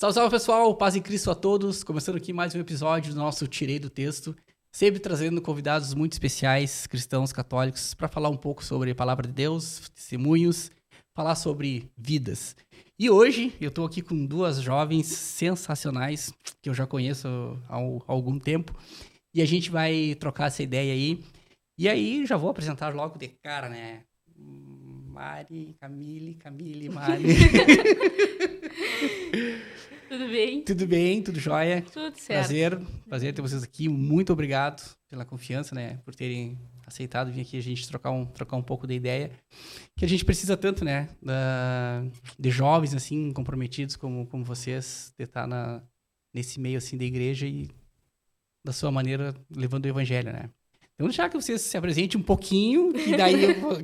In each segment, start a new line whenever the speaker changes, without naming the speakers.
Salve, salve pessoal, paz em Cristo a todos. Começando aqui mais um episódio do nosso Tirei do Texto, sempre trazendo convidados muito especiais, cristãos, católicos, para falar um pouco sobre a palavra de Deus, testemunhos, falar sobre vidas. E hoje eu estou aqui com duas jovens sensacionais, que eu já conheço há algum tempo, e a gente vai trocar essa ideia aí. E aí já vou apresentar logo de cara, né? Mari, Camille, Mari.
Tudo bem?
Tudo bem, tudo jóia?
Tudo certo.
Prazer ter vocês aqui. Muito obrigado pela confiança, né? Por terem aceitado vir aqui a gente trocar um pouco da ideia. Que a gente precisa tanto, né? De jovens, assim, comprometidos como vocês, de estar nesse meio, assim, da igreja e, da sua maneira, levando o evangelho, né? Então, deixar que vocês se apresentem um pouquinho,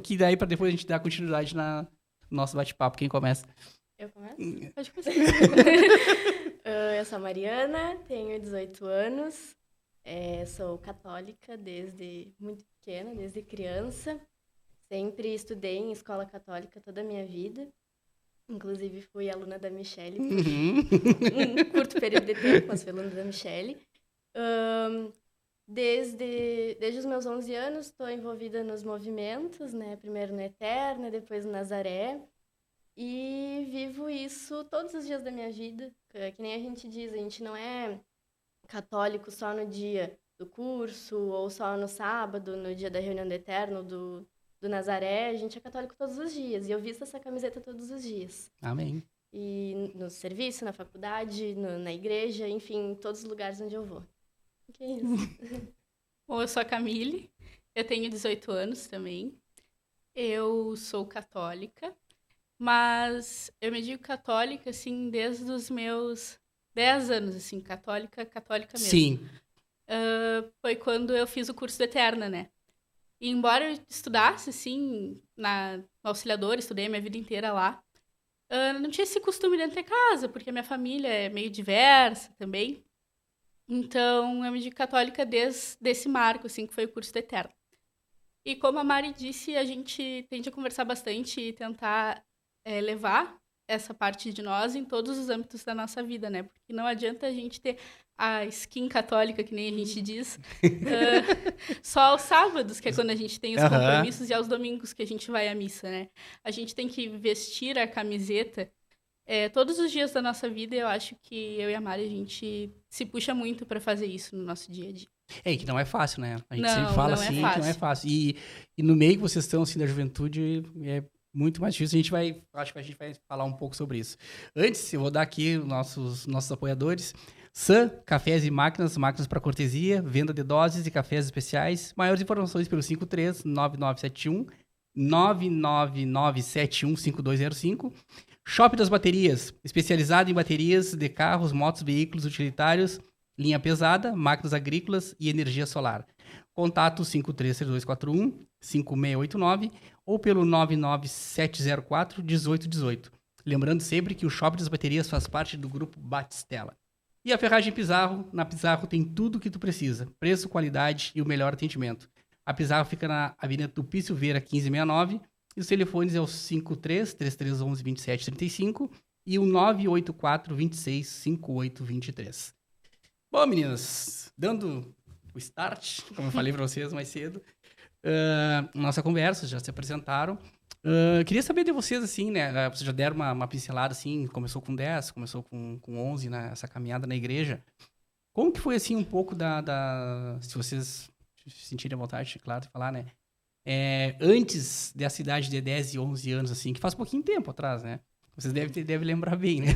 que daí para depois a gente dar continuidade no nosso bate-papo. Quem começa?
Eu começo? Pode começar. Eu sou a Mariana, tenho 18 anos, sou católica desde muito pequena, desde criança. Sempre estudei em escola católica toda a minha vida. Inclusive, fui aluna da Michele por um curto período de tempo, mas fui aluna da Michele. Desde os meus 11 anos, estou envolvida nos movimentos, né? Primeiro no Eterna, depois no Nazaré. E vivo isso todos os dias da minha vida. Que nem a gente diz, a gente não é católico só no dia do curso, ou só no sábado, no dia da reunião do Eterno, do Nazaré. A gente é católico todos os dias. E eu visto essa camiseta todos os dias.
Amém.
E no serviço, na faculdade, na igreja, enfim, em todos os lugares onde eu vou. Que é isso?
Bom, eu sou a Camille, eu tenho 18 anos também. Eu sou católica. Mas eu me digo católica, assim, desde os meus 10 anos, assim, católica mesmo.
Sim.
Foi quando eu fiz o curso do Eterna, né? E embora eu estudasse, assim, no Auxiliador, estudei a minha vida inteira lá, não tinha esse costume dentro de casa, porque a minha família é meio diversa também. Então, eu me digo católica desde esse marco, assim, que foi o curso do Eterna. E como a Mari disse, a gente tende a conversar bastante e tentar levar essa parte de nós em todos os âmbitos da nossa vida, né? Porque não adianta a gente ter a skin católica, que nem a gente diz, só aos sábados, que é quando a gente tem os compromissos, e aos domingos que a gente vai à missa, né? A gente tem que vestir a camiseta todos os dias da nossa vida, e eu acho que eu e a Mari, a gente se puxa muito para fazer isso no nosso dia a dia.
Que não é fácil, né? A gente
não,
sempre fala
não
assim,
é
que não é fácil. E no meio que vocês estão, assim, da juventude, é muito mais difícil. Acho que a gente vai falar um pouco sobre isso. Antes, eu vou dar aqui os nossos apoiadores. Sam, cafés e máquinas para cortesia, venda de doses e cafés especiais. Maiores informações pelo 53-9971 999715205. Shop das Baterias, especializado em baterias de carros, motos, veículos utilitários, linha pesada, máquinas agrícolas e energia solar. Contato 533241-5689 ou pelo 99704-1818. Lembrando sempre que o Shopping das Baterias faz parte do grupo Batistella. E a Ferragem Pizarro, na Pizarro tem tudo o que tu precisa. Preço, qualidade e o melhor atendimento. A Pizarro fica na Avenida Tupi Silveira 1569 e os telefones é o 53-3311-2735 e o 984-26-5823. Bom, meninas, dando o start, como eu falei para vocês mais cedo, nossa conversa, já se apresentaram. Queria saber de vocês, assim, né? Vocês já deram uma pincelada, assim, começou com 10, começou com 11, né? Essa caminhada na igreja. Como que foi, assim, um pouco se vocês se sentirem à vontade, claro, de falar, né? Antes dessa idade de 10 e 11 anos, assim, que faz pouquinho tempo atrás, né? Vocês devem lembrar bem, né?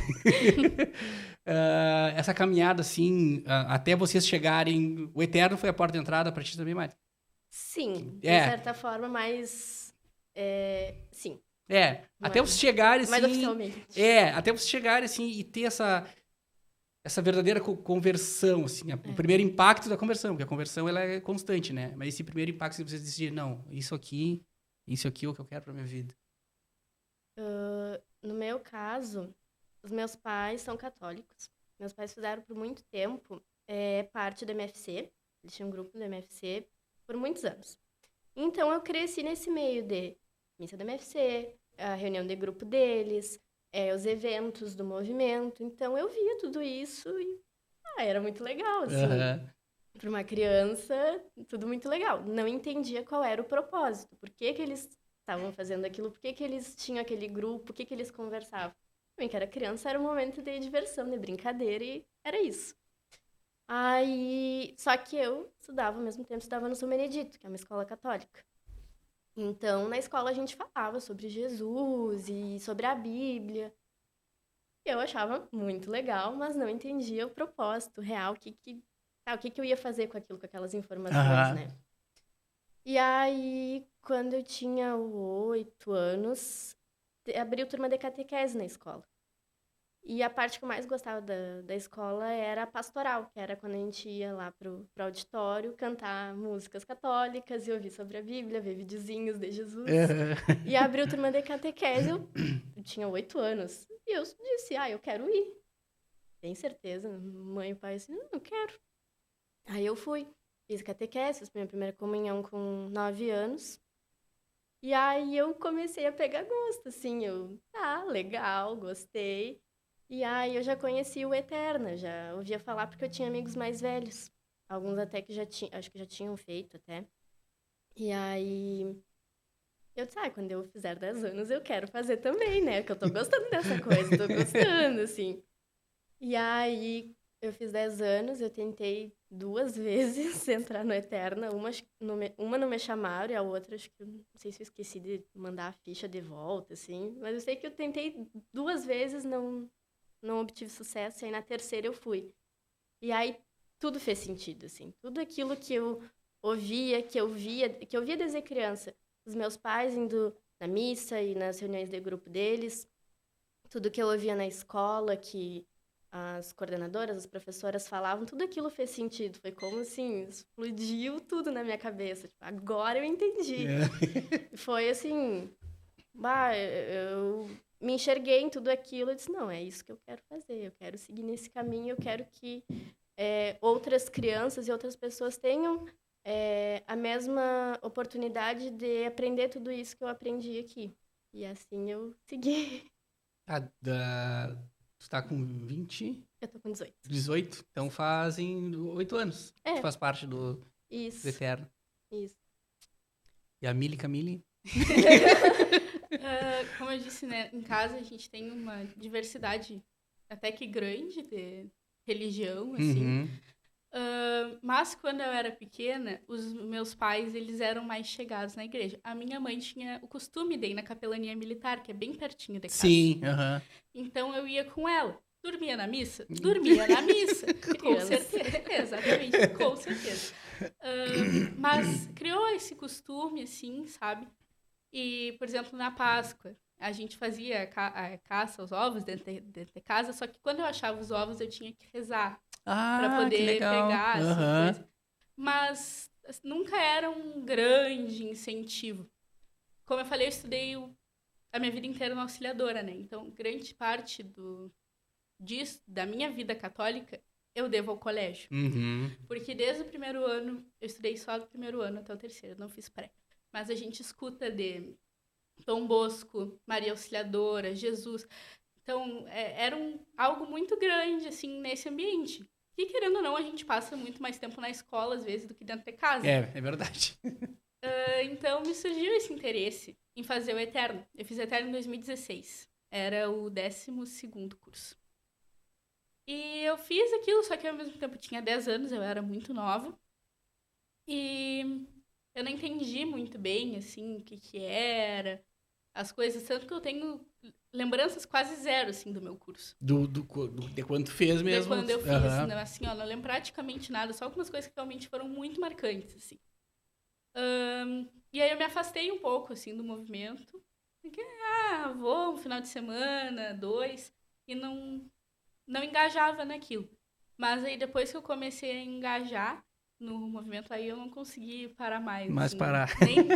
Essa caminhada, assim, até vocês chegarem... O Eterno foi a porta de entrada para ti também, Mari?
Sim, de certa forma, mas... sim.
Até vocês chegarem, assim...
Mais oficialmente.
Até vocês chegarem, assim, e ter essa verdadeira conversão, assim. O primeiro impacto da conversão, porque a conversão, ela é constante, né? Mas esse primeiro impacto, que vocês decidirem, não, isso aqui é o que eu quero para minha vida.
No meu caso, os meus pais são católicos. Meus pais fizeram por muito tempo parte da MFC. Eles tinham um grupo da MFC por muitos anos. Então, eu cresci nesse meio de missa da MFC, a reunião de grupo deles, os eventos do movimento. Então, eu via tudo isso e era muito legal, assim.
Aham.
Para uma criança, tudo muito legal. Não entendia qual era o propósito. Por que que eles estavam fazendo aquilo? Por que que eles tinham aquele grupo? Por que que eles conversavam? Para mim, que era criança, era um momento de diversão, de brincadeira e era isso. Aí, só que eu estudava, ao mesmo tempo, estudava no São Benedito, que é uma escola católica. Então, na escola a gente falava sobre Jesus e sobre a Bíblia. Eu achava muito legal, mas não entendia o propósito real, o que eu ia fazer com aquilo, com aquelas informações,
Aham.
né? E aí, quando eu tinha 8 anos, abriu turma de catequese na escola. E a parte que eu mais gostava da escola era a pastoral, que era quando a gente ia lá pro auditório cantar músicas católicas e ouvir sobre a Bíblia, ver videozinhos de Jesus.
Aham.
E abriu turma de catequese, eu tinha 8 anos. E eu disse, eu quero ir. Tem certeza? Mãe e pai assim, não quero. Aí eu fui, fiz catequese, fiz minha primeira comunhão com 9 anos. E aí eu comecei a pegar gosto, assim, legal, gostei. E aí eu já conheci o Eterna, já ouvia falar porque eu tinha amigos mais velhos. Alguns até que acho que já tinham feito até. E aí eu disse, quando eu fizer 10 anos eu quero fazer também, né? Porque eu tô gostando dessa coisa, tô gostando, assim. E aí eu fiz 10 anos, eu tentei 2 vezes entrar no Eterna. Uma não me chamaram e a outra, acho que não sei se eu esqueci de mandar a ficha de volta, assim. Mas eu sei que eu tentei 2 vezes, não obtive sucesso, e aí na terceira eu fui. E aí tudo fez sentido, assim. Tudo aquilo que eu ouvia, que eu via desde criança. Os meus pais indo na missa e nas reuniões de grupo deles. Tudo que eu ouvia na escola, que as coordenadoras, as professoras falavam, tudo aquilo fez sentido. Foi como assim, explodiu tudo na minha cabeça. Tipo, agora eu entendi. Foi assim, eu me enxerguei em tudo aquilo e disse, não, é isso que eu quero fazer. Eu quero seguir nesse caminho, eu quero que outras crianças e outras pessoas tenham a mesma oportunidade de aprender tudo isso que eu aprendi aqui. E assim eu segui.
Tu tá com 20?
Eu tô com 18.
18? Então fazem 8 anos. Tu faz parte do
Isso,
Eterno.
isso.
E a Mili Camille?
Como eu disse, né? Em casa a gente tem uma diversidade até que grande de religião, assim.
Uhum.
Mas quando eu era pequena, os meus pais, eles eram mais chegados na igreja. A minha mãe tinha o costume de ir na capelania militar, que é bem pertinho de casa.
Sim, aham.
Então eu ia com ela. Dormia na missa? Dormia na missa. Com certeza. Exatamente, com certeza. Mas criou esse costume, assim, sabe? E, por exemplo, na Páscoa, a gente fazia a caça aos ovos dentro de casa, só que quando eu achava os ovos, eu tinha que rezar para
Que
poder
legal.
pegar, assim,
Aham.
coisa. Mas nunca era um grande incentivo. Como eu falei, eu estudei a minha vida inteira na auxiliadora, né? Então, grande parte da minha vida católica eu devo ao colégio.
Uhum.
Porque desde o primeiro ano, eu estudei só do primeiro ano até o terceiro, não fiz pré. Mas a gente escuta de Dom Bosco, Maria Auxiliadora, Jesus. Então, era algo muito grande, assim, nesse ambiente. E, querendo ou não, a gente passa muito mais tempo na escola, às vezes, do que dentro de casa.
É verdade.
Então, me surgiu esse interesse em fazer o Eterno. Eu fiz Eterno em 2016. Era o 12º curso. E eu fiz aquilo, só que ao mesmo tempo eu tinha 10 anos, eu era muito nova. E eu não entendi muito bem, assim, o que era, as coisas. Tanto que eu tenho lembranças quase zero, assim, do meu curso.
De quando tu fez mesmo?
De quando eu fiz,
Aham.
né? Assim, não lembro praticamente nada. Só algumas coisas que realmente foram muito marcantes, assim. E aí eu me afastei um pouco, assim, do movimento. Porque, vou um final de semana, 2, e não engajava naquilo. Mas aí depois que eu comecei a engajar no movimento, aí eu não consegui parar mais.
Mas
assim,
parar.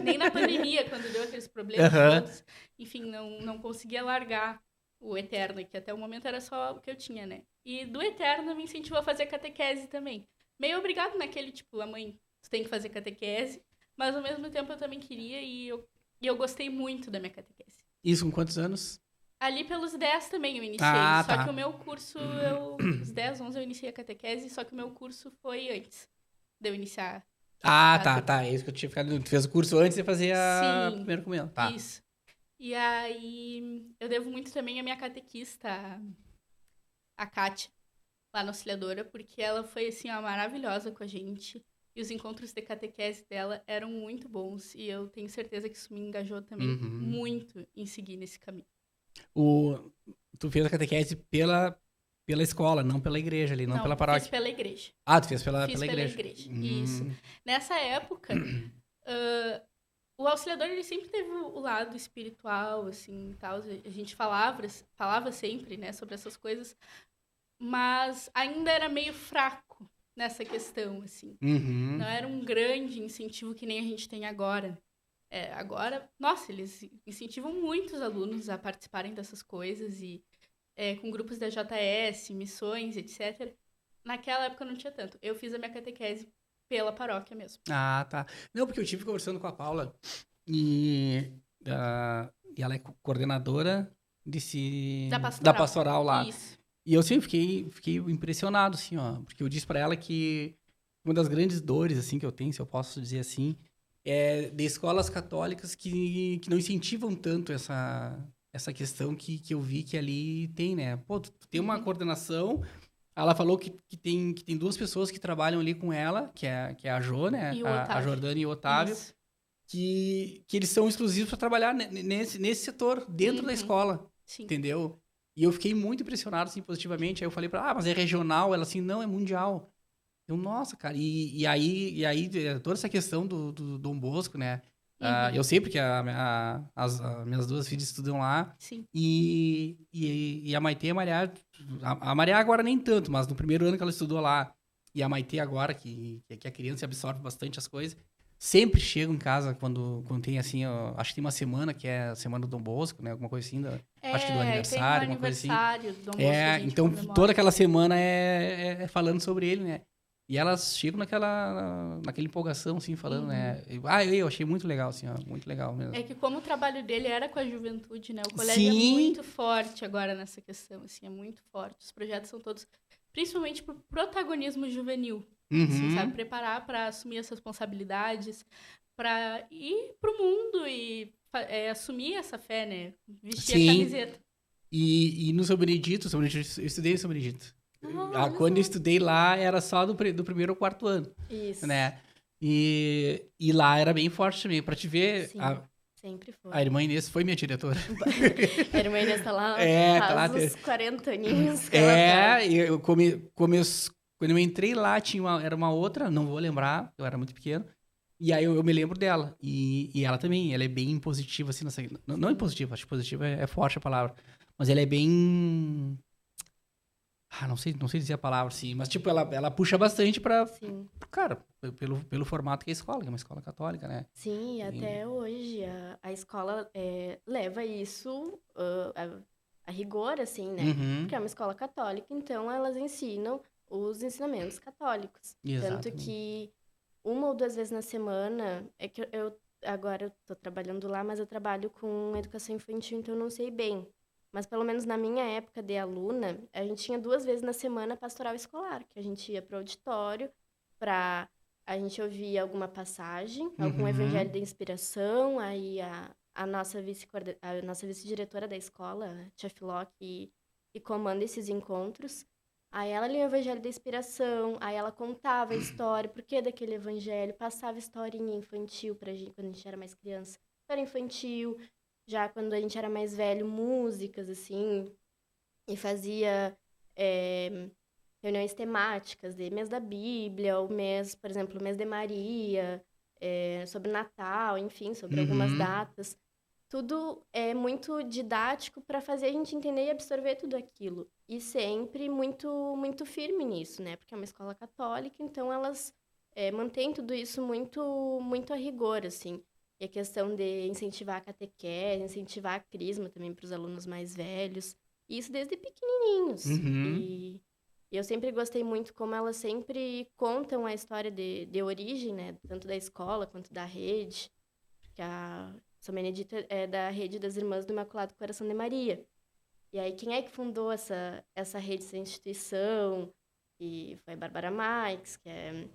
Nem na pandemia, quando deu aqueles problemas todos. Enfim, não conseguia largar o Eterno, que até o momento era só o que eu tinha, né? E do Eterno me incentivou a fazer catequese também. Meio obrigado naquele, tipo, a mãe, tu tem que fazer catequese. Mas ao mesmo tempo eu também queria e eu gostei muito da minha catequese.
Isso com quantos anos?
Ali pelos 10 também eu iniciei.
Ah,
só
tá.
que o meu curso, os 10, 11 eu iniciei a catequese, só que o meu curso foi antes de eu iniciar.
Ah,
a
tá, tá. É isso que eu tinha ficado. Tu fez o curso antes de fazer a
Sim,
primeira comunhão. Tá.
isso. E aí, eu devo muito também à minha catequista, a Kátia, lá na Auxiliadora, porque ela foi, assim, ó, maravilhosa com a gente. E os encontros de catequese dela eram muito bons. E eu tenho certeza que isso me engajou também
Uhum.
muito em seguir nesse caminho.
O... Tu fez a catequese pela escola, não pela igreja ali, não
Não,
pela
eu fiz
paróquia.
pela igreja.
Ah, tu fez pela
Fiz pela
igreja.
igreja. Isso. Nessa época, o auxiliador, ele sempre teve o lado espiritual, assim, e tal. A gente falava sempre, né, sobre essas coisas, mas ainda era meio fraco nessa questão, assim.
Uhum.
Não era um grande incentivo que nem a gente tem agora. Agora, nossa, eles incentivam muitos alunos a participarem dessas coisas e com grupos da JS, missões, etc. Naquela época não tinha tanto. Eu fiz a minha catequese pela paróquia mesmo.
Ah, tá. Não, porque eu tive conversando com a Paula e, e ela é coordenadora da pastoral lá.
Isso.
E eu sempre fiquei impressionado, assim, ó, porque eu disse pra ela que uma das grandes dores, assim, que eu tenho, se eu posso dizer assim, é de escolas católicas que não incentivam tanto essa questão que eu vi que ali tem, né? Pô, tu tem uma coordenação. Ela falou que tem duas pessoas que trabalham ali com ela, que é a Jo, né?
E o
A
Otávio.
Jordana e o Otávio,
Isso.
que eles são exclusivos para trabalhar nesse setor, dentro da escola,
Sim.
entendeu? E eu fiquei muito impressionado, assim, positivamente. Aí eu falei pra ela, mas é regional? Ela assim, não, é mundial. Eu, nossa, cara, e aí toda essa questão do Dom Bosco, né? Eu sei porque as minhas duas filhas estudam lá.
Sim.
E a Maitê e a Maria. A Maria agora nem tanto, mas no primeiro ano que ela estudou lá. E a Maitê agora, que a criança absorve bastante as coisas. Sempre chegam em casa quando tem assim, ó, acho que tem uma semana, que é a semana do Dom Bosco, né? Alguma coisa assim, acho que do aniversário,
tem
alguma coisa assim.
aniversário do Dom Bosco, a gente
Então
comemora.
toda aquela semana é falando sobre ele, né? E elas chegam naquela empolgação, assim, falando, né? Eu achei muito legal, assim, ó, muito legal mesmo.
É que como o trabalho dele era com a juventude, né? O colégio é
Sim.
muito forte agora nessa questão, assim, é muito forte. Os projetos são todos, principalmente pro protagonismo juvenil, assim, sabe? Preparar para assumir as responsabilidades, para ir pro mundo e assumir essa fé, né? Vestir a camiseta.
E no São Benedito, eu estudei em São Benedito. Quando eu estudei lá, era só do primeiro ao quarto ano.
Isso.
Né? E lá era bem forte também. Pra te ver,
Sim, sempre foi.
a irmã Inês foi minha diretora.
A irmã Inês tá lá
tá lá,
uns 40 aninhos.
Quando eu entrei lá, era uma outra, não vou lembrar, eu era muito pequeno. E aí eu me lembro dela. E ela também, ela é bem positiva, assim, não é positiva, acho que positiva é forte a palavra. Mas ela é bem... não sei dizer a palavra, assim, mas tipo, ela puxa bastante pra...
Sim.
Cara, pelo formato que é a escola, que é uma escola católica, né?
Sim, até hoje a escola leva isso a rigor, assim, né? Porque é uma escola católica, então elas ensinam os ensinamentos católicos.
Exatamente.
Tanto que 1 ou 2 vezes na semana, é que agora eu tô trabalhando lá, mas eu trabalho com educação infantil, então eu não sei bem. Mas pelo menos na minha época de aluna, a gente tinha 2 vezes na semana pastoral escolar, que a gente ia pro auditório para a gente ouvir alguma passagem, algum evangelho de inspiração, aí a nossa vice-diretora da escola, a tia Filó, que comanda esses encontros. Aí ela lia o evangelho da inspiração, aí ela contava a história, por que daquele evangelho, passava historinha infantil pra gente, quando a gente era mais criança. História infantil, já quando a gente era mais velho, músicas, assim, e fazia reuniões temáticas de mês da Bíblia, o mês, por exemplo, o mês de Maria, sobre Natal, enfim, sobre algumas datas. Tudo é muito didático para fazer a gente entender e absorver tudo aquilo. E sempre muito, muito firme nisso, né? Porque é uma escola católica, então elas mantêm tudo isso muito, muito a rigor, assim. E a questão de incentivar a catequese, incentivar a crisma também para os alunos mais velhos. E isso desde pequenininhos. E eu sempre gostei muito como elas sempre contam a história de origem, né? Tanto da escola quanto da rede. Que a São Benedito é da rede das Irmãs do Imaculado Coração de Maria. E aí, quem é que fundou essa rede, essa instituição? E foi a Bárbara Marques, que é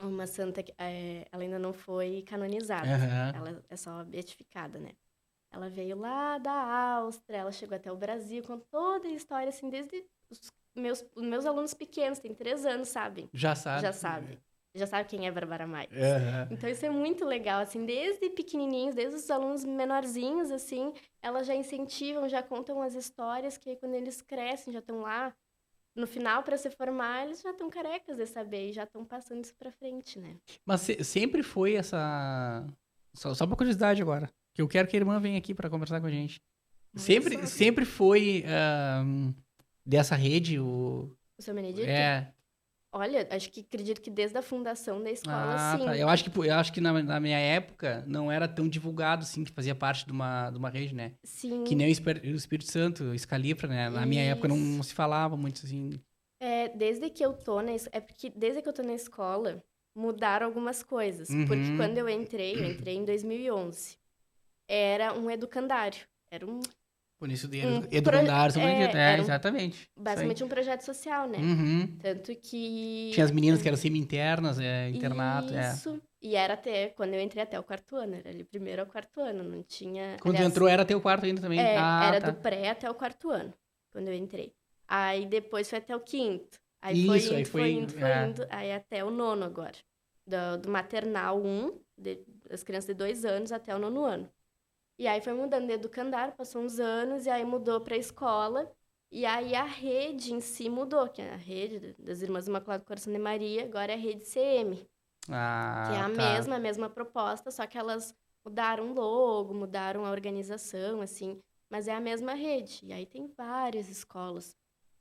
uma santa que ela ainda não foi canonizada.
Aham.
Ela é só beatificada, né? Ela veio lá da Áustria, ela chegou até o Brasil com toda a história, assim, desde os meus alunos pequenos, têm 3 anos, sabem?
Já sabe.
Já sabem. Já sabe quem é Bárbara Marques.
Aham.
Então, isso é muito legal, assim, desde pequenininhos, desde os alunos menorzinhos, assim, elas já incentivam, já contam as histórias, que aí quando eles crescem, já estão lá, no final, para se formar, eles já estão carecas de saber e já estão passando isso para frente, né?
Mas sempre foi essa... Só uma curiosidade agora. Que eu quero que a irmã venha aqui pra conversar com a gente.
Olha só.
Sempre foi dessa rede
O seu Benedito?
É.
Olha, acredito que desde a fundação da escola, sim.
Tá. Eu acho que na minha época não era tão divulgado, assim, que fazia parte de uma rede, né?
Sim.
Que nem o Espírito Santo, o Escalipra, né? Na minha época não
Isso.
se falava muito, assim.
Desde que eu tô porque desde que eu tô na escola, mudaram algumas coisas.
Uhum.
Porque quando eu entrei em 2011, era um educandário. Era
Por isso de
Um
educandário,
pro- era um-
exatamente. Isso
basicamente um projeto social, né?
aí. Uhum.
Tanto que...
Tinha as meninas que eram semi-internas, internato,
Isso. E era até, quando eu entrei até o 4º ano, era ali primeiro ao 4º ano, não tinha...
Quando tu
aliás,
entrou era teu quarto ainda também?
era
Tá.
do pré até o 4º ano, quando eu entrei. Aí depois foi até o 5º. Aí foi
Isso,
indo,
aí
foi
foi-
indo,
é.
indo. Aí até o 9º agora. Do maternal 1, das crianças de 2 anos até o 9º ano. E aí foi mudando de educandário, passou uns anos, e aí mudou para a escola. E aí a rede em si mudou, que é a rede das Irmãs do Imaculado Coração de Maria, agora é a rede CM, que é a
Tá.
mesma proposta, só que elas mudaram o logo, mudaram a organização, assim, mas é a mesma rede. E aí tem várias escolas,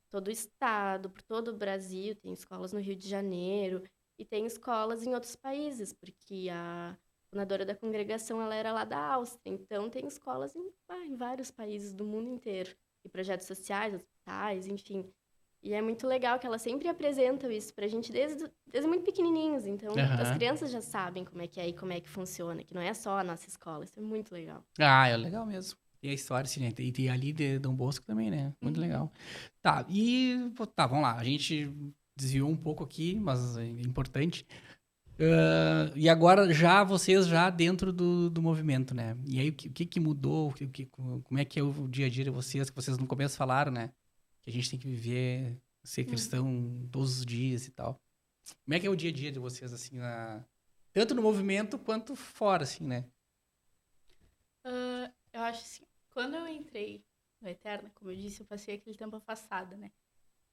todo o estado, por todo o Brasil, tem escolas no Rio de Janeiro, e tem escolas em outros países, porque a fundadora da congregação, ela era lá da Áustria, então tem escolas em vários países do mundo inteiro, e projetos sociais, hospitais, enfim. E é muito legal que elas sempre apresentam isso pra gente desde muito pequenininhos, então as
Aham.
crianças já sabem como é que é e como é que funciona, que não é só a nossa escola, isso é muito legal.
É legal mesmo. E a história, assim, né? E tem ali de Dom Bosco também, né? Muito legal. Tá, vamos lá. A gente desviou um pouco aqui, mas é importante. E agora, vocês já dentro do movimento, né? E aí, o que mudou? Como é que é o dia a dia de vocês? Que vocês no começo falaram, né? Que a gente tem que viver, ser cristão todos os dias e tal. Como é que é o dia a dia de vocês, assim, tanto no movimento quanto fora, assim, né?
Eu acho assim, quando eu entrei no Eterna, como eu disse, eu passei aquele tempo afastada, né?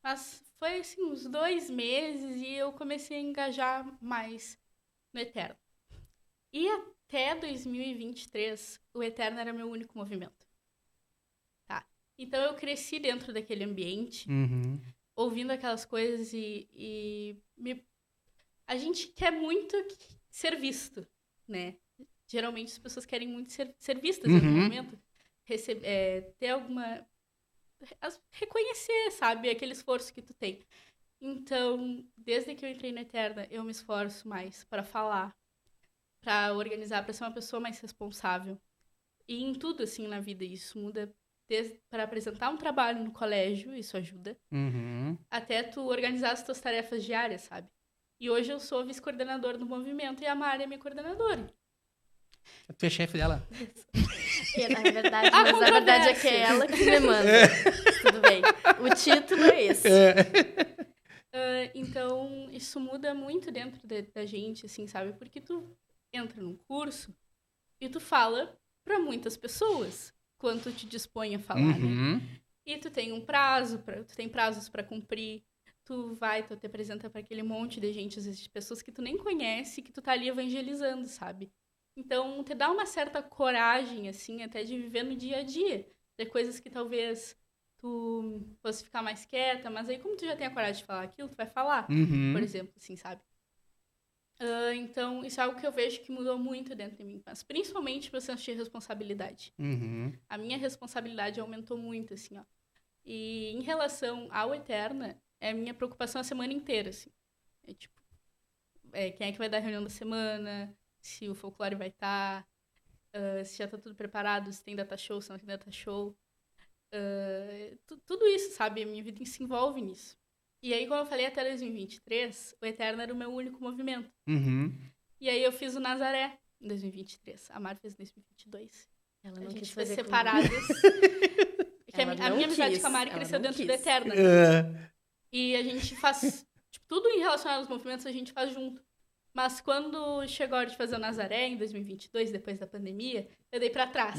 Mas foi assim, uns 2 meses e eu comecei a engajar mais no Eterno. E até 2023, o Eterno era meu único movimento. Tá? Então eu cresci dentro daquele ambiente,
Uhum.
ouvindo aquelas coisas a gente quer muito ser visto, né? Geralmente as pessoas querem muito ser vistas em algum momento. Ter alguma... reconhecer, sabe? Aquele esforço que tu tem. Então, desde que eu entrei na Eterna, eu me esforço mais para falar, para organizar, para ser uma pessoa mais responsável. E em tudo, assim, na vida, isso muda. Para apresentar um trabalho no colégio, isso ajuda.
Uhum.
Até tu organizar as tuas tarefas diárias, sabe? E hoje eu sou vice-coordenadora do movimento e a Mari é minha coordenadora.
Tu é chefe dela?
Na verdade é que é ela que me manda. Tudo bem. O título é esse.
Então, isso muda muito dentro da gente, assim, sabe? Porque tu entra num curso e tu fala para muitas pessoas quanto te dispõe a falar, né? E tu tem tu tem prazos para cumprir. Tu te apresenta para aquele monte de gente, às vezes, de pessoas que tu nem conhece, que tu tá ali evangelizando, sabe? Então, te dá uma certa coragem, assim, até de viver no dia a dia. De coisas que talvez tu fosse ficar mais quieta, mas aí como tu já tem a coragem de falar aquilo, tu vai falar, por exemplo, assim, sabe? Então, isso é algo que eu vejo que mudou muito dentro de mim, mas principalmente pro senso de responsabilidade. A minha responsabilidade aumentou muito, assim, ó. E em relação ao Eterna, é a minha preocupação a semana inteira, assim. É tipo, quem é que vai dar a reunião da semana, se o folclore vai estar, se já tá tudo preparado, se tem data show, se não tem data show. Tudo isso, sabe? A minha vida se envolve nisso. E aí, como eu falei, até 2023, o Eterna era o meu único movimento. E aí eu fiz o Nazaré em 2023. A Mari fez em 2022.
Ela
A
não
gente
quis
foi
fazer
separadas. Porque
Ela
a
não
minha amizade
quis,
com a Mari
ela
cresceu
não
dentro do
quis.
Eterna. E a gente faz... Tipo, tudo em relação aos movimentos a gente faz junto. Mas quando chegou a hora de fazer o Nazaré, em 2022, depois da pandemia, eu dei pra trás.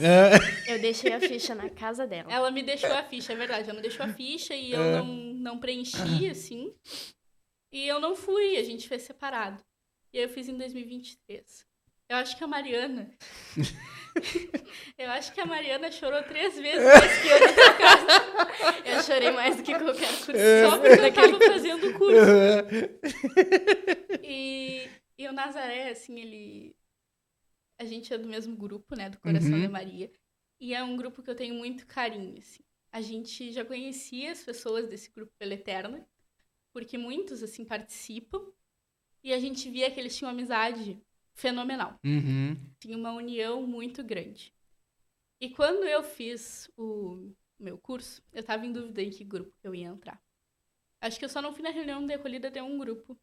Eu deixei a ficha na casa dela.
Ela me deixou a ficha, é verdade. Ela me deixou a ficha e eu não preenchi, assim. E eu não fui, a gente fez separado. E aí eu fiz em 2023. Eu acho que a Mariana... eu acho que a Mariana chorou 3 vezes mais que eu na tua casa.
Eu chorei mais do que qualquer curso.
Só porque eu tava fazendo o curso. E o Nazaré, assim, a gente é do mesmo grupo, né? Do Coração de Maria. E é um grupo que eu tenho muito carinho, assim. A gente já conhecia as pessoas desse grupo pela Eterna, porque muitos, assim, participam. E a gente via que eles tinham uma amizade fenomenal. Tinha uma união muito grande. E quando eu fiz o meu curso, eu tava em dúvida em que grupo eu ia entrar. Acho que eu só não fui na reunião de acolhida de um grupo.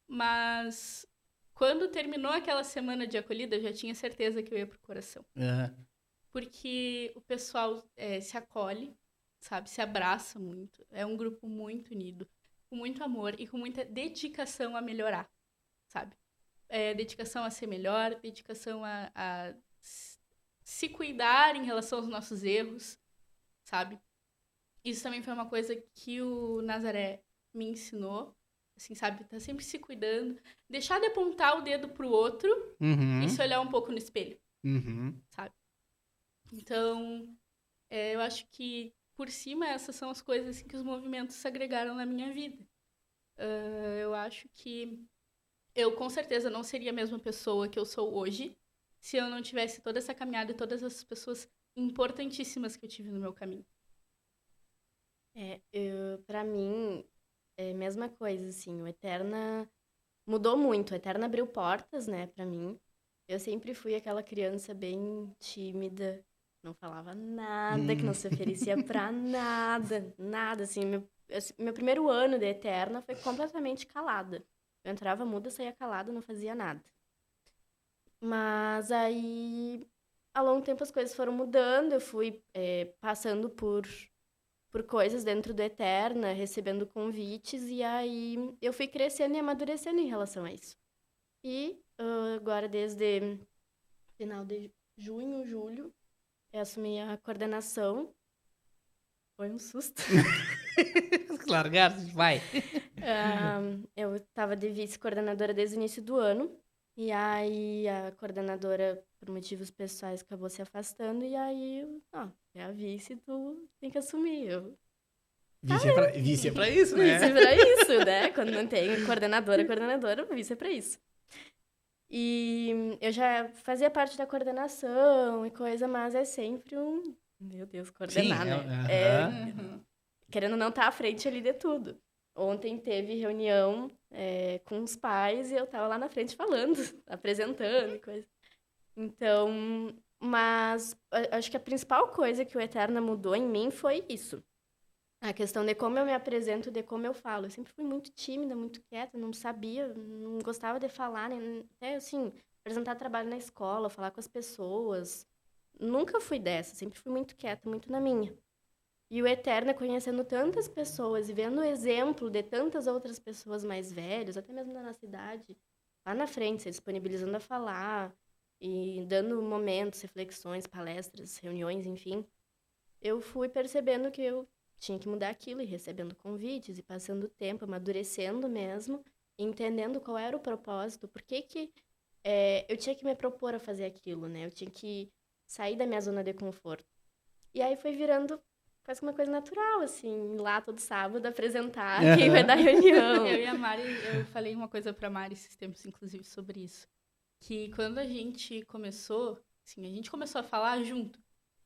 Mas quando terminou aquela semana de acolhida, eu já tinha certeza que eu ia pro Coração. Porque o pessoal se acolhe, sabe? Se abraça muito. É um grupo muito unido, com muito amor e com muita dedicação a melhorar, sabe? Dedicação a ser melhor, dedicação a se cuidar em relação aos nossos erros, sabe? Isso também foi uma coisa que o Nazaré me ensinou, assim, sabe? Tá sempre se cuidando, deixar de apontar o dedo pro outro e se olhar um pouco no espelho, sabe? Então, eu acho que, por cima, essas são as coisas assim, que os movimentos se agregaram na minha vida. Eu acho que eu, com certeza, não seria a mesma pessoa que eu sou hoje se eu não tivesse toda essa caminhada e todas essas pessoas importantíssimas que eu tive no meu caminho.
Pra mim, é a mesma coisa, assim. O Eterna mudou muito. O Eterna abriu portas, né, pra mim. Eu sempre fui aquela criança bem tímida, não falava nada, que não se oferecia pra nada, nada, assim. Meu primeiro ano de Eterna foi completamente calada. Eu entrava muda, saía calada, não fazia nada. Mas aí, ao longo do tempo, as coisas foram mudando. Eu fui passando por coisas dentro do Eterna, recebendo convites. E aí, eu fui crescendo e amadurecendo em relação a isso. E agora, desde final de junho, julho, eu assumi a coordenação. Foi um susto.
Largar, vai.
Eu estava de vice-coordenadora desde o início do ano. E aí, a coordenadora, por motivos pessoais, acabou se afastando. E aí, é a vice, tu tem que assumir.
Vice é pra isso, né?
Vice é pra isso, né? Quando não tem coordenadora, vice é pra isso. E eu já fazia parte da coordenação e coisa, mas é sempre um... Meu Deus, coordenar, né? Querendo não estar à frente ali de tudo. Ontem teve reunião com os pais e eu tava lá na frente falando, apresentando e coisa. Então, mas acho que a principal coisa que o Eterna mudou em mim foi isso. A questão de como eu me apresento, de como eu falo. Eu sempre fui muito tímida, muito quieta, não sabia, não gostava de falar, né? Até, assim, apresentar trabalho na escola, falar com as pessoas. Nunca fui dessa, sempre fui muito quieta, muito na minha. E o Eterna, conhecendo tantas pessoas e vendo o exemplo de tantas outras pessoas mais velhas, até mesmo da nossa idade, lá na frente, se disponibilizando a falar e dando momentos, reflexões, palestras, reuniões, enfim, eu fui percebendo que eu tinha que mudar aquilo e recebendo convites e passando o tempo, amadurecendo mesmo, entendendo qual era o propósito, por que eu tinha que me propor a fazer aquilo, né? Eu tinha que sair da minha zona de conforto. E aí foi virando quase uma coisa natural, assim, ir lá todo sábado apresentar quem vai dar reunião.
Eu e a Mari, eu falei uma coisa pra Mari esses tempos, inclusive, sobre isso. Que quando a gente começou, assim, a gente começou a falar junto.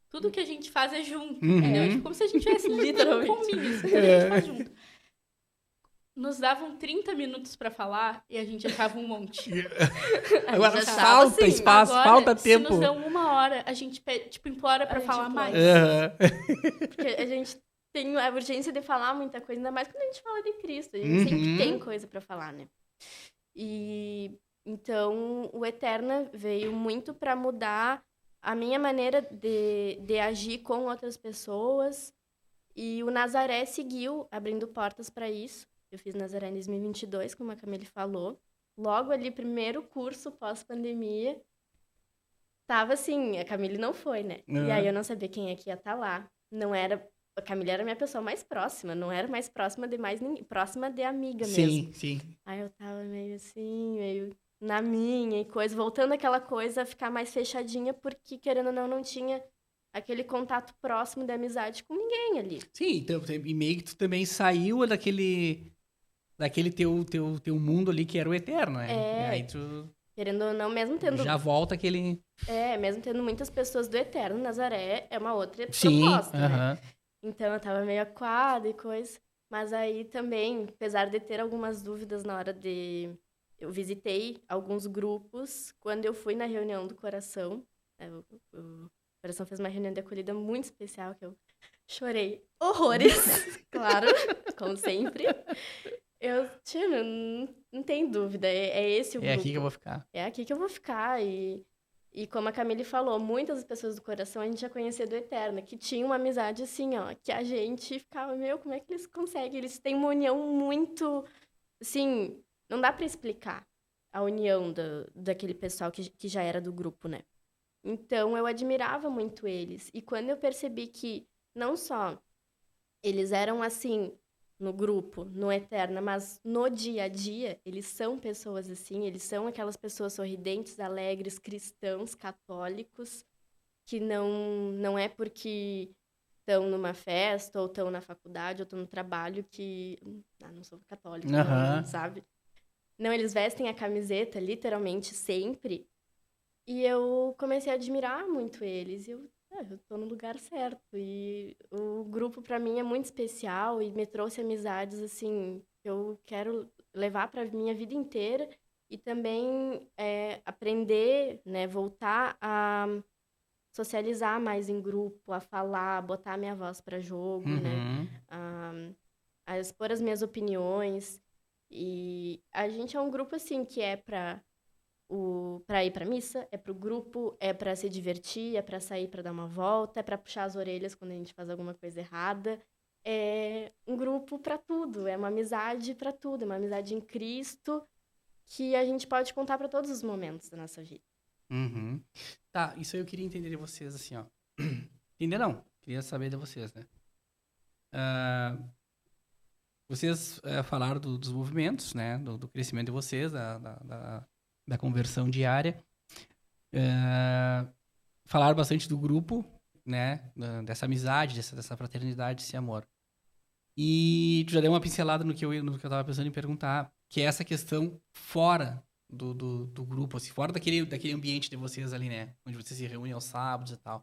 Tudo que a gente faz é junto, entendeu? Tipo, como se a gente tivesse literalmente combinado, isso, a gente faz junto. nos davam 30 minutos pra falar e a gente achava um monte.
Agora
já
falta
tava assim.
espaço,
Agora,
falta
se
tempo.
nos dão 1 hora, a gente implora pra
A gente
falar
implora.
mais.
Aham.
Porque a gente tem a urgência de falar muita coisa, ainda mais quando a gente fala de Cristo. A gente sempre tem coisa pra falar, né? E então o Eterna veio muito pra mudar a minha maneira de agir com outras pessoas. E o Nazaré seguiu abrindo portas pra isso. Eu fiz Nazaré em 2022, como a Camille falou. Logo ali, primeiro curso pós-pandemia. Tava assim, a Camille não foi, né? E aí eu não sabia quem é que ia estar lá. Não era... A Camille era a minha pessoa mais próxima, não era mais próxima de mais ninguém. Próxima de amiga mesmo.
Sim.
Aí eu tava meio assim, meio na minha e coisa. Voltando àquela coisa a ficar mais fechadinha, porque, querendo ou não tinha aquele contato próximo de amizade com ninguém ali.
Sim, então, e meio que tu também saiu daquele teu mundo ali que era o eterno, né?
É.
E aí tu
Querendo ou não, mesmo tendo...
já volta aquele...
mesmo tendo muitas pessoas do Eterno, Nazaré é uma outra
Sim,
proposta, né?
aham.
Então eu tava meio acuada e coisa. Mas aí também, apesar de ter algumas dúvidas na hora de... Eu visitei alguns grupos quando eu fui na reunião do Coração. O Coração fez uma reunião de acolhida muito especial, que eu chorei horrores, claro, como sempre. Eu, não tem dúvida, é esse o grupo.
É aqui que eu vou ficar.
É aqui que eu vou ficar. E como a Camille falou, muitas das pessoas do Coração a gente já conhecia do Eterno, que tinha uma amizade assim, ó, que a gente ficava, como é que eles conseguem? Eles têm uma união muito, assim, não dá pra explicar a união daquele pessoal que já era do grupo, né? Então, eu admirava muito eles. E quando eu percebi que não só eles eram assim no grupo, no Eterna, mas no dia a dia, eles são pessoas assim, eles são aquelas pessoas sorridentes, alegres, cristãos, católicos, que não é porque estão numa festa, ou estão na faculdade, ou estão no trabalho que... não sou católica, não, sabe? Não, eles vestem a camiseta, literalmente, sempre. E eu comecei a admirar muito eles. E eu tô no lugar certo. E o grupo, pra mim, é muito especial e me trouxe amizades, assim, que eu quero levar pra minha vida inteira. E também aprender, né, voltar a socializar mais em grupo, a falar, botar minha voz pra jogo, né? A expor as minhas opiniões. E a gente é um grupo, assim, que é pra ir pra missa, é pro grupo, é pra se divertir, é pra sair pra dar uma volta, é pra puxar as orelhas quando a gente faz alguma coisa errada. É um grupo pra tudo, é uma amizade pra tudo, é uma amizade em Cristo que a gente pode contar pra todos os momentos da nossa vida.
Tá, isso aí eu queria entender de vocês, assim, ó. Entender não, queria saber de vocês, né? Vocês falaram dos movimentos, né? Do crescimento de vocês, da conversão diária. Falaram bastante do grupo, né? Dessa amizade, dessa fraternidade, desse amor. E tu já deu uma pincelada no que eu tava pensando em perguntar, que é essa questão fora do grupo, assim, fora daquele ambiente de vocês ali, né? Onde vocês se reúnem aos sábados e tal.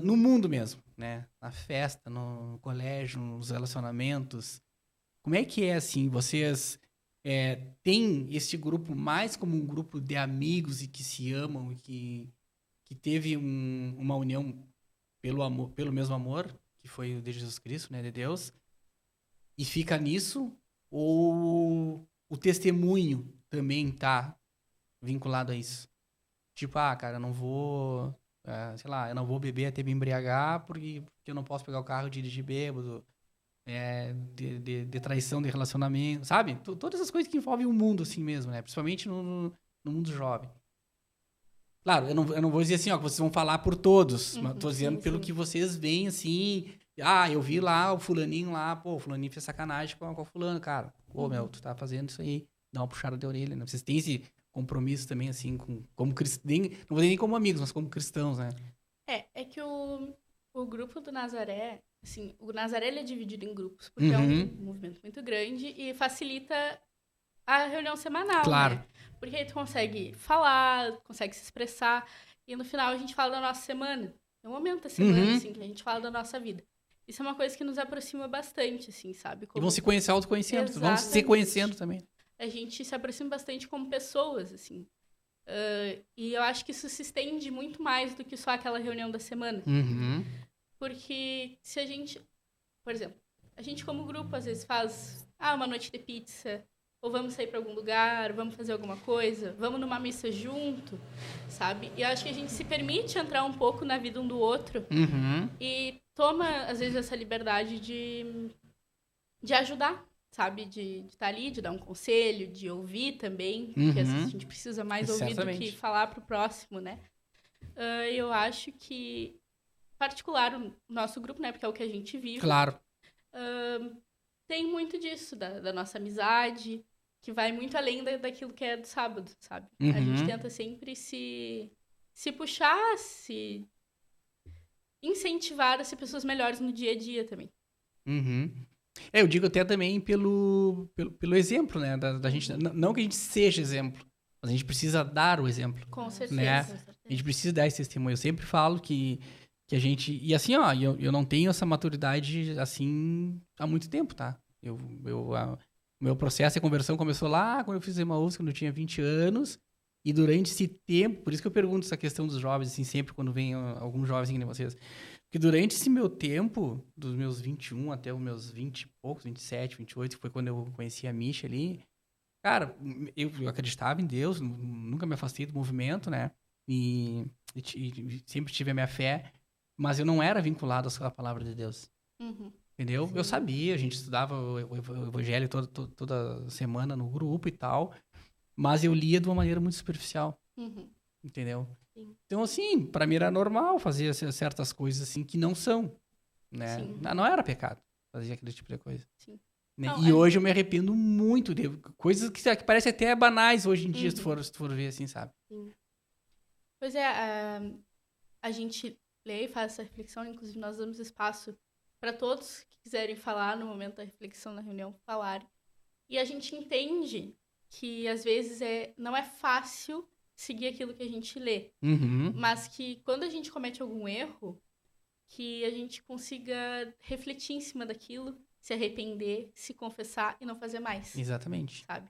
No mundo mesmo, né? Na festa, no colégio, nos relacionamentos. Como é que é, assim, vocês têm esse grupo mais como um grupo de amigos e que se amam e que teve uma união pelo mesmo amor, que foi o de Jesus Cristo, né? De Deus, e fica nisso? Ou o testemunho também tá vinculado a isso? Tipo, cara, eu não vou... sei lá, eu não vou beber até me embriagar porque eu não posso pegar o carro e dirigir bêbado, de traição de relacionamento, sabe? Todas essas coisas que envolvem o mundo assim mesmo, né? Principalmente no mundo jovem. Claro, eu não vou dizer assim, ó, que vocês vão falar por todos, mas tô dizendo pelo que vocês veem, assim... eu vi lá o fulaninho lá, o fulaninho fez sacanagem com o fulano, cara. Tu tá fazendo isso aí, dá uma puxada de orelha, né? Vocês têm esse compromisso também, assim, como cristãos, não vou dizer nem como amigos, mas como cristãos, né?
É que o grupo do Nazaré, assim, o Nazaré ele é dividido em grupos, porque é um movimento muito grande e facilita a reunião semanal,
claro,
né? Porque aí tu consegue falar, consegue se expressar, e no final a gente fala da nossa semana. É um momento da semana, assim, que a gente fala da nossa vida. Isso é uma coisa que nos aproxima bastante, assim, sabe?
E vão se conhecer autoconhecendo, vão se
Exatamente.
conhecendo também.
A gente se aproxima bastante como pessoas, assim. E eu acho que isso se estende muito mais do que só aquela reunião da semana.
Uhum.
Porque se a gente... Por exemplo, a gente como grupo às vezes faz uma noite de pizza, ou vamos sair para algum lugar, vamos fazer alguma coisa, vamos numa missa junto, sabe? E eu acho que a gente se permite entrar um pouco na vida um do outro
Uhum.
e toma, às vezes, essa liberdade de ajudar, sabe? De estar ali, de dar um conselho, de ouvir também, porque às vezes a gente precisa mais ouvir
Certamente.
do que falar pro próximo, né? Eu acho que, particular, o nosso grupo, né? Porque é o que a gente vive.
Claro.
Tem muito disso, da nossa amizade, que vai muito além daquilo que é do sábado, sabe? A gente tenta sempre se puxar, se incentivar a ser pessoas melhores no dia a dia também.
Uhum. Eu digo até também pelo exemplo, né? Da gente, não que a gente seja exemplo, mas a gente precisa dar o exemplo.
Com certeza.
Né?
Com certeza.
A gente precisa dar esse testemunho. Eu sempre falo que a gente... E assim, ó, eu não tenho essa maturidade, assim, há muito tempo, tá? O meu processo de conversão começou lá quando eu fiz Emaús, quando eu tinha 20 anos. E durante esse tempo... Por isso que eu pergunto essa questão dos jovens, assim, sempre quando vem alguns jovens aqui de vocês. Porque durante esse meu tempo, dos meus 21 até os meus 20 e poucos, 27, 28, que foi quando eu conheci a Misha ali... Cara, eu acreditava em Deus, nunca me afastei do movimento, né? E sempre tive a minha fé, mas eu não era vinculado à palavra de Deus.
Uhum.
Entendeu?
Sim.
Eu sabia, a gente estudava o evangelho toda semana no grupo e tal, mas eu lia de uma maneira muito superficial,
Uhum.
entendeu?
Sim.
Então, assim, pra mim era normal fazer certas coisas assim que não são, né?
Sim.
Não era pecado fazer aquele tipo de coisa.
Sim.
Né?
Não,
E hoje eu me arrependo muito de coisas que parecem até banais hoje em dia, se tu for ver assim, sabe?
Pois é, a gente lê e faz essa reflexão, inclusive nós damos espaço para todos que quiserem falar no momento da reflexão, na reunião, falarem. E a gente entende que às vezes não é fácil seguir aquilo que a gente lê,
Uhum.
mas que quando a gente comete algum erro, que a gente consiga refletir em cima daquilo, se arrepender, se confessar e não fazer mais,
Exatamente.
sabe?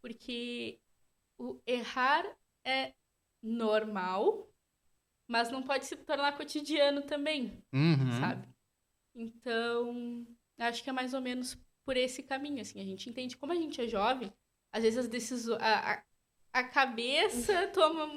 Porque o errar é normal, mas não pode se tornar cotidiano também,
Uhum.
sabe? Então, acho que é mais ou menos por esse caminho, assim. A gente entende como a gente é jovem, às vezes as decisões... A cabeça toma...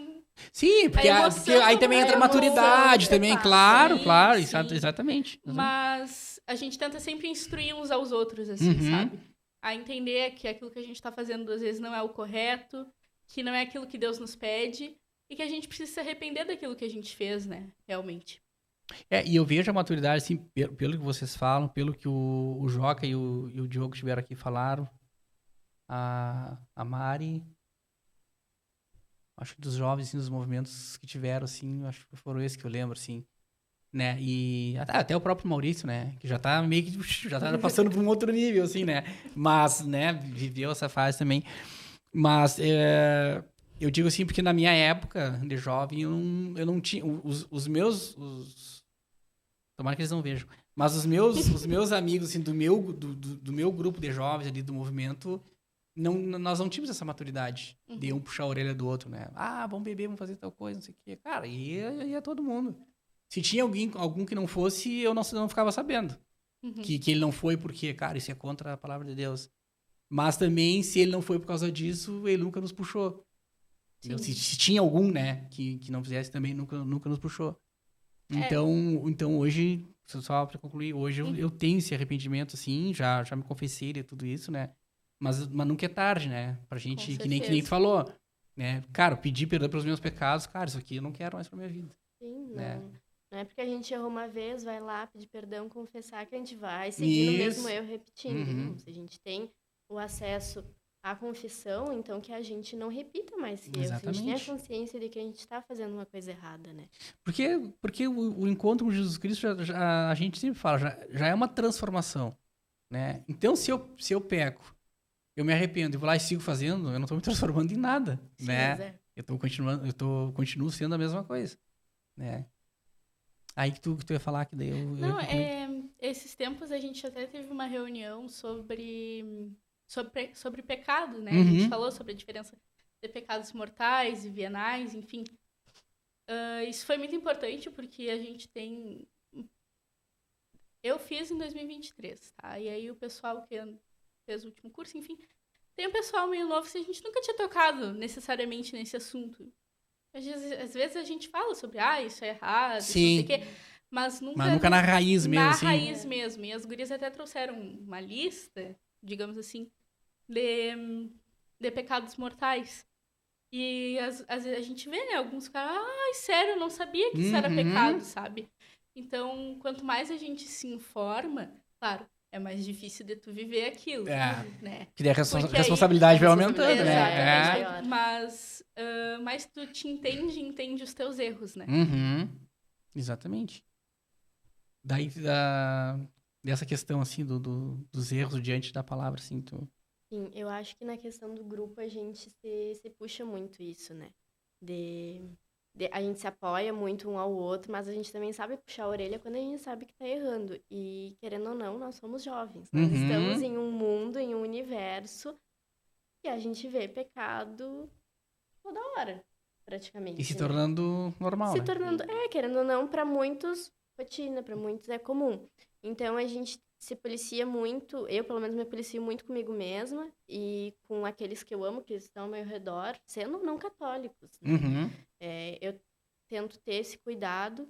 Sim, porque,
emoção
porque aí também entra a
toma
maturidade
emoção,
também,
sim,
claro, claro,
sim.
exatamente.
Mas a gente tenta sempre instruir uns aos outros, assim,
Uhum.
sabe? A entender que aquilo que a gente tá fazendo, às vezes, não é o correto, que não é aquilo que Deus nos pede, e que a gente precisa se arrepender daquilo que a gente fez, né? Realmente.
E eu vejo a maturidade, assim, pelo que vocês falam, pelo que o Joca e o Diogo estiveram aqui falaram, a Mari, acho que dos jovens, assim, dos movimentos que tiveram, assim, acho que foram esses que eu lembro, assim, né? E até o próprio Maurício, né? Que já tá meio que, já tá passando por um outro nível, assim, né? Mas, né, viveu essa fase também. Mas, eu digo assim, porque na minha época de jovem, eu não tinha, os meus, tomara que eles não vejam, mas os meus amigos, assim, do meu grupo de jovens ali, do movimento, nós não tínhamos essa maturidade de um puxar a orelha do outro, né? Ah, vamos beber, vamos fazer tal coisa, não sei o quê. Cara, ia todo mundo. Se tinha algum que não fosse, eu não ficava sabendo.
Uhum.
Que ele não foi porque, cara, isso é contra a palavra de Deus. Mas também, se ele não foi por causa disso, ele nunca nos puxou. Se tinha algum, né, que não fizesse também, nunca nos puxou. Então hoje, só pra concluir, hoje eu tenho esse arrependimento, assim, já me confessei de tudo isso, né? Mas nunca é tarde, né? Pra gente,
Com
que nem
certeza.
tu falou, né? Cara, pedir perdão pelos meus pecados, cara, isso aqui eu não quero mais pra minha vida.
Sim,
Né?
não é porque a gente errou uma vez, vai lá pedir perdão, confessar, que a gente vai seguir no mesmo erro repetindo.
Uhum.
Não. Se a gente tem o acesso à confissão, então que a gente não repita mais esse erro. Se a gente tem a
Exatamente.
consciência de que a gente está fazendo uma coisa errada, né?
Porque o encontro com Jesus Cristo, a gente sempre fala, já é uma transformação, né? Então, se eu peco, eu me arrependo e vou lá e sigo fazendo, eu não estou me transformando em nada,
Sim,
né?
mas
Continuo sendo a mesma coisa, né? Aí que tu ia falar que daí eu
Não,
recomendo.
esses tempos a gente até teve uma reunião sobre pecado, né? A
Uhum.
gente falou sobre a diferença de pecados mortais e venais, enfim. Isso foi muito importante porque a gente tem... Eu fiz em 2023, tá? E aí o pessoal que fez o último curso, enfim... Tem um pessoal meio novo que a gente nunca tinha tocado necessariamente nesse assunto. Às vezes a gente fala sobre, isso é errado, isso
Sim.
não sei o quê, mas nunca...
Mas nunca na raiz mesmo,
Na
assim.
raiz mesmo. E as gurias até trouxeram uma lista, digamos assim, de pecados mortais. E às vezes a gente vê, né? Alguns caras, sério, eu não sabia que isso era
Uhum.
pecado, sabe? Então, quanto mais a gente se informa, claro, é mais difícil de tu viver aquilo, né?
Que daí a
Porque aí-
responsabilidade vai aumentando, né?
Exatamente.
Mas mais tu te entende os teus erros, né?
Uhum. Exatamente. Daí, dessa questão, assim, dos erros diante da palavra, assim,
Sim, eu acho que na questão do grupo a gente se puxa muito isso, né? A gente se apoia muito um ao outro, mas a gente também sabe puxar a orelha quando a gente sabe que tá errando. E, querendo ou não, nós somos jovens. Nós
Uhum.
estamos em um mundo, em um universo, e a gente vê pecado toda hora, praticamente.
E se
né?
tornando normal,
Se
né?
tornando, querendo ou não, para muitos, rotina, para muitos é comum. Então a gente se policia muito, eu pelo menos me policio muito comigo mesma e com aqueles que eu amo, que estão ao meu redor, sendo não católicos. Né?
Uhum.
Eu tento ter esse cuidado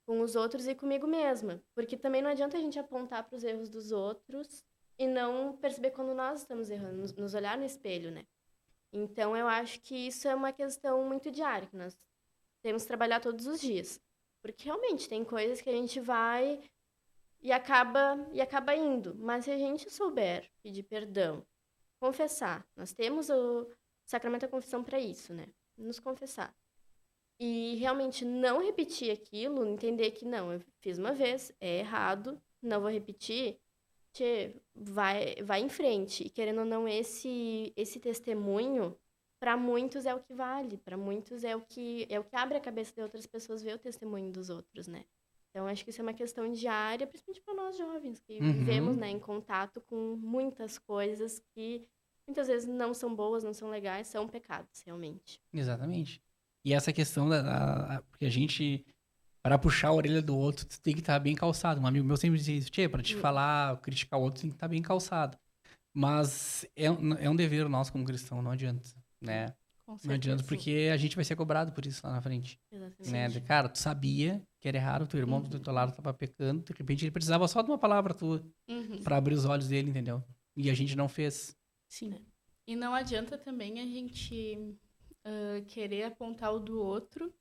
com os outros e comigo mesma, porque também não adianta a gente apontar para os erros dos outros e não perceber quando nós estamos errando, nos olhar no espelho, né? Então eu acho que isso é uma questão muito diária, que nós temos que trabalhar todos os dias. Porque realmente tem coisas que a gente vai e acaba indo. Mas se a gente souber pedir perdão, confessar, nós temos o sacramento da confissão para isso, né? Nos confessar. E realmente não repetir aquilo, entender que não, eu fiz uma vez, é errado, não vou repetir, vai em frente. E querendo ou não, esse testemunho para muitos é o que vale, para muitos é o que abre a cabeça de outras pessoas ver o testemunho dos outros, né? Então acho que isso é uma questão diária, principalmente para nós jovens que vivemos, né, em contato com muitas coisas que muitas vezes não são boas, não são legais, são pecados, realmente.
Exatamente. E essa questão porque a gente, para puxar a orelha do outro, tu tem que estar bem calçado. Um amigo meu sempre dizia isso, para te falar, criticar o outro, tem que estar bem calçado. Mas é um dever nosso como cristão, não adianta, né?
Com
Não
certeza.
adianta, porque a gente vai ser cobrado por isso lá na frente.
Exatamente.
Né? Cara, tu sabia que era errado, teu irmão do teu lado tava pecando, de repente ele precisava só de uma palavra tua
Uhum.
pra abrir os olhos dele, entendeu? E a gente não fez.
Sim. E não adianta também a gente querer apontar o do outro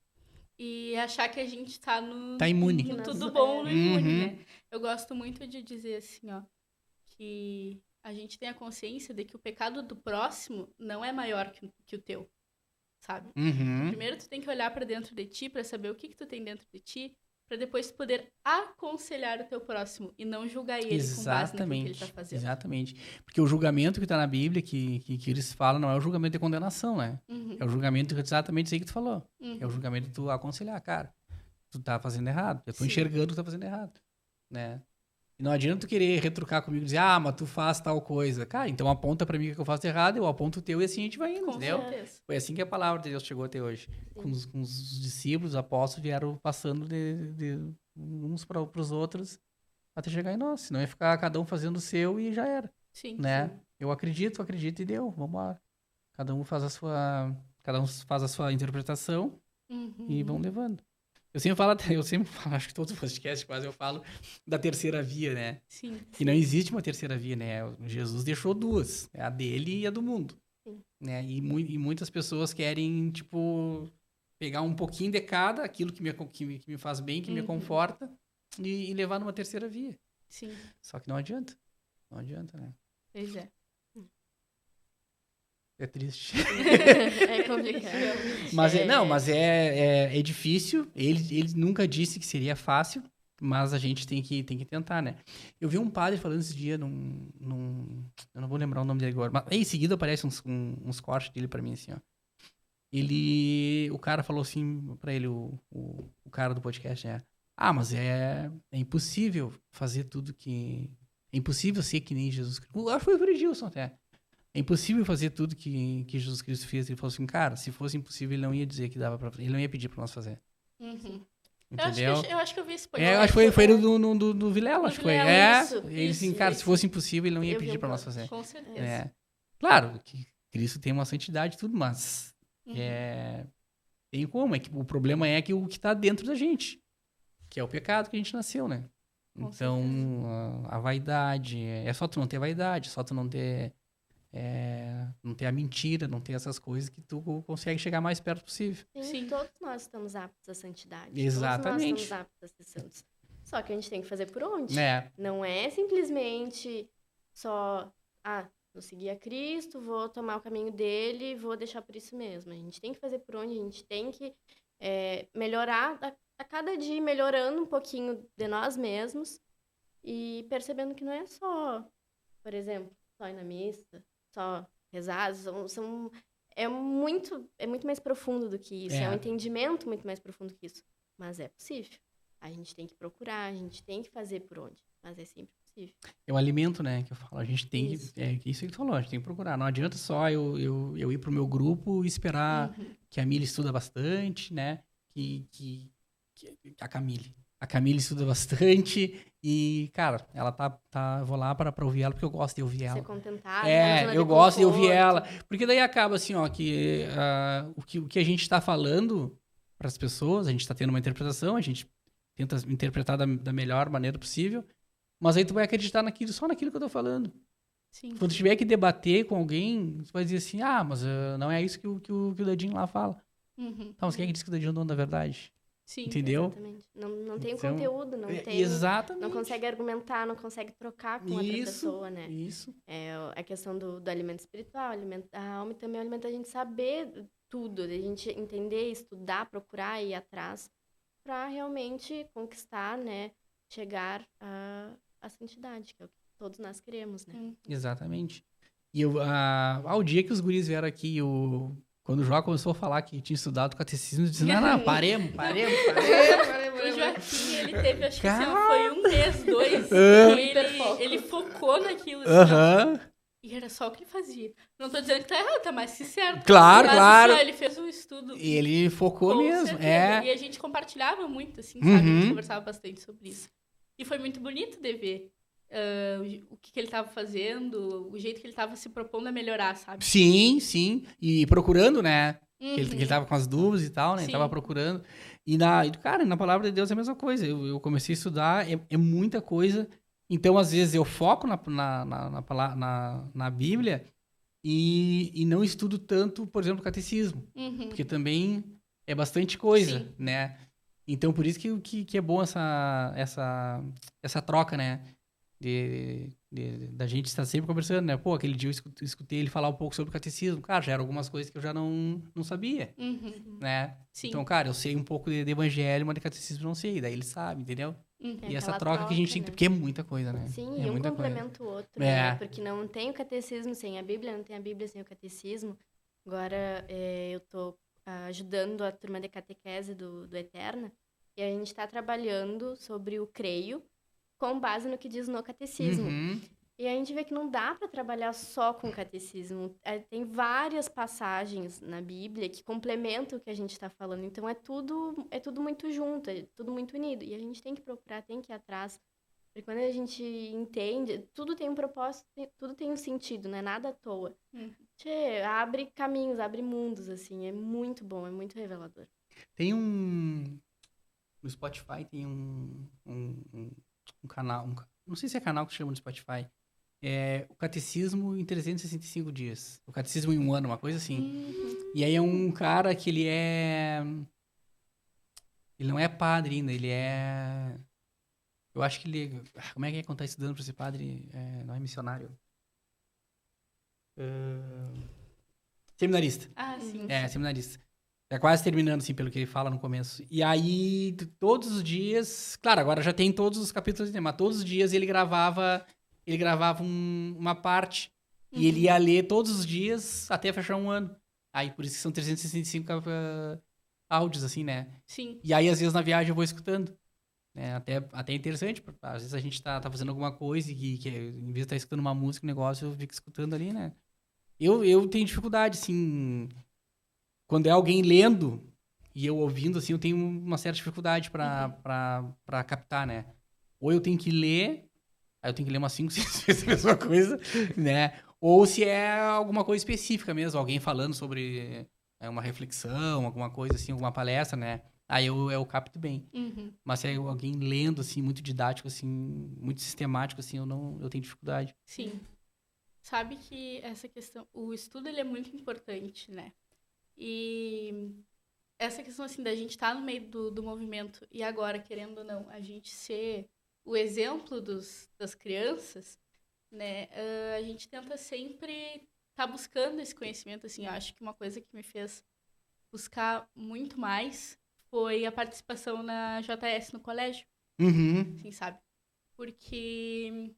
e achar que a gente tá no...
Tá imune.
No tudo bom, no imune,
Uhum.
né? Eu gosto muito de dizer assim, ó, que a gente tem a consciência de que o pecado do próximo não é maior que o teu, sabe?
Uhum.
Primeiro tu tem que olhar pra dentro de ti pra saber o que tu tem dentro de ti, pra depois tu poder aconselhar o teu próximo e não julgar ele com base naquilo que ele tá fazendo.
Exatamente. Porque o julgamento que tá na Bíblia, que eles falam, não é o julgamento de condenação, né?
Uhum.
É o julgamento exatamente isso aí que tu falou.
Uhum.
É o julgamento de tu aconselhar, cara. Tu tá fazendo errado. Eu tô
Sim.
enxergando que tu tá fazendo errado, né? E não adianta tu querer retrucar comigo e dizer, mas tu faz tal coisa. Cara, então aponta pra mim o que eu faço errado, eu aponto o teu e assim a gente vai indo,
Com
entendeu?
certeza.
Foi assim que a palavra de Deus chegou até hoje. Com os discípulos, os apóstolos vieram passando de uns para os outros até chegar em nós. Senão ia ficar cada um fazendo o seu e já era,
Sim.
né?
Sim.
Eu acredito e deu. Vamos lá. Cada um faz a sua interpretação
Uhum.
e vão levando. Eu sempre falo, acho que todos os podcasts quase eu falo da terceira via, né?
Sim.
Que não existe uma terceira via, né? Jesus deixou duas, é a dele e a do mundo, né? E muitas pessoas querem, tipo, pegar um pouquinho de cada, aquilo que me faz bem, que me conforta, e levar numa terceira via.
Sim.
Só que não adianta. Não adianta, né?
Pois é.
É triste.
É complicado.
Mas é difícil. Ele nunca disse que seria fácil, mas a gente tem que tentar, né? Eu vi um padre falando esse dia eu não vou lembrar o nome dele agora, mas em seguida aparecem uns cortes dele pra mim, assim, ó. O cara falou assim pra ele, o cara do podcast, né? mas é impossível fazer tudo que... É impossível ser que nem Jesus Cristo. Acho que foi o Edilson até. É impossível fazer tudo que Jesus Cristo fez. Ele falou assim, cara, se fosse impossível, ele não ia dizer que dava pra fazer. Ele não ia pedir pra nós fazer.
Uhum.
Entendeu?
Eu acho que eu vi esse
Eu acho que foi do Vilela, acho que foi.
Vilela,
Ele assim, cara, se fosse impossível, ele não ia
Eu vi
pedir
um
pra nós
pouco.
fazer.
Com certeza.
É. Claro que Cristo tem uma santidade e tudo, mas
Uhum.
tem como. É que o problema é que o que tá dentro da gente, que é o pecado que a gente nasceu, né?
Com
Então, a vaidade, é só tu não ter vaidade, só tu não ter a mentira, não ter essas coisas que tu consegue chegar mais perto possível.
Sim, todos nós estamos aptos à santidade.
Exatamente.
Todos nós estamos aptos a ser santos. Só que a gente tem que fazer por onde?
É,
Não é simplesmente só, vou seguir a Cristo, vou tomar o caminho dele, vou deixar por isso mesmo. A gente tem que fazer por onde, a gente tem que melhorar a cada dia, melhorando um pouquinho de nós mesmos e percebendo que não é só, por exemplo, só ir na missa, só rezar, é muito mais profundo do que isso, é um entendimento muito mais profundo que isso. Mas é possível. A gente tem que procurar, a gente tem que fazer por onde, mas é sempre possível.
é o alimento, né, que eu falo. A gente tem
Isso.
que... Isso que tu falou, a gente tem que procurar. Não adianta só eu ir pro meu grupo e esperar que a Mili estuda bastante, né? Que a Camille estuda bastante e, cara, ela eu vou lá pra ouvir ela porque eu gosto de ouvir ela.
Ser contentada, na zona
Eu
de
gosto de ouvir
conforto.
ela. Porque daí acaba assim, ó, que o que a gente tá falando pras pessoas, a gente tá tendo uma interpretação, a gente tenta interpretar da melhor maneira possível, mas aí tu vai acreditar só naquilo que eu tô falando.
Sim.
Quando tu tiver que debater com alguém, tu vai dizer assim, mas não é isso que o Dadinho lá fala.
Uhum.
Tá, mas quem é que diz que o Dadinho é o dono da verdade?
Sim.
Entendeu?
Exatamente. Não tem o
Então,
conteúdo, não tem...
Exatamente.
Não consegue argumentar, não consegue trocar com outra pessoa, né?
Isso.
É a questão do alimento espiritual, alimento da alma e também o alimento da gente saber tudo, da gente entender, estudar, procurar, ir atrás para realmente conquistar, né? Chegar à santidade, que é o que todos nós queremos, né?
Exatamente. E ao dia que os guris vieram aqui, quando o João começou a falar que tinha estudado o catecismo, eu disse, não, paremos.
O Joaquim, ele teve, acho que foi 1 mês, 2, e ele focou naquilo, assim, ó. E era só o que ele fazia. Não tô dizendo que tá errado, tá mais que certo.
Claro,
mas,
claro.
Assim, ó, ele fez um estudo.
E ele focou
com
mesmo,
certeza. E a gente compartilhava muito, assim, sabe? A gente conversava bastante sobre isso. E foi muito bonito de ver o que ele tava fazendo, o jeito que ele tava se propondo a melhorar, sabe?
Sim. E procurando, né? Que ele tava com as dúvidas e tal, né? Ele
Sim.
tava procurando. Cara, na palavra de Deus é a mesma coisa. Eu comecei a estudar, é muita coisa. Então, às vezes, eu foco na Bíblia e não estudo tanto, por exemplo, o catecismo. Porque também é bastante coisa,
Sim.
né? Então, por isso que é bom essa troca, né? Da gente estar sempre conversando, né? Pô, aquele dia eu escutei ele falar um pouco sobre o catecismo. Cara, já eram algumas coisas que eu já não sabia, né?
Sim.
Então, cara, eu sei um pouco de evangelho, mas de catecismo eu não sei. Daí ele sabe, entendeu?
É
E essa
aquela
troca que a gente tem que...
né?
Porque é muita coisa, né?
Sim,
é
e um
muita
complementa o outro,
É.
né? Porque não tem o catecismo sem a Bíblia, não tem a Bíblia sem o catecismo. Agora, eu tô ajudando a turma de catequese do Eterna e a gente está trabalhando sobre o creio com base no que diz no catecismo.
Uhum.
E a gente vê que não dá para trabalhar só com o catecismo. Tem várias passagens na Bíblia que complementam o que a gente está falando. Então, é tudo muito junto, é tudo muito unido. E a gente tem que procurar, tem que ir atrás. Porque quando a gente entende, tudo tem um propósito, tudo tem um sentido, não é nada à toa. Abre caminhos, abre mundos, assim. É muito bom, é muito revelador.
Tem no Spotify tem um canal, não sei se é canal que chama no Spotify, o Catecismo em 365 dias. O Catecismo em um ano, uma coisa assim. E aí é um cara que ele não é padre ainda, ele é... Eu acho que ele... Como é que quando tá estudando pra ser padre? Não é missionário. Seminarista.
Ah, sim.
Seminarista. Tá quase terminando, assim, pelo que ele fala no começo. E aí, todos os dias... Claro, agora já tem todos os capítulos, mas todos os dias ele gravava uma parte. E ele ia ler todos os dias até fechar um ano. Aí, por isso que são 365 áudios, assim, né?
Sim.
E aí, às vezes, na viagem eu vou escutando. né? Até interessante, às vezes a gente tá fazendo alguma coisa que em vez de estar escutando uma música, um negócio, eu fico escutando ali, né? Eu tenho dificuldade, assim, quando é alguém lendo e eu ouvindo, assim, eu tenho uma certa dificuldade pra captar, né? Ou eu tenho que ler, aí eu tenho que ler umas 5, 6 vezes a mesma coisa, né? Ou se é alguma coisa específica mesmo, alguém falando sobre uma reflexão, alguma coisa assim, alguma palestra, né? Aí eu capto bem.
Uhum.
Mas se é alguém lendo, assim, muito didático, assim, muito sistemático, assim, eu tenho dificuldade.
Sim. Sabe que essa questão, o estudo ele é muito importante, né? E essa questão assim da gente estar no meio do movimento e agora, querendo ou não, a gente ser o exemplo das crianças, né? A gente tenta sempre estar buscando esse conhecimento, assim. Eu acho que uma coisa que me fez buscar muito mais foi a participação na JS no colégio,
Uhum.
assim, sabe? Porque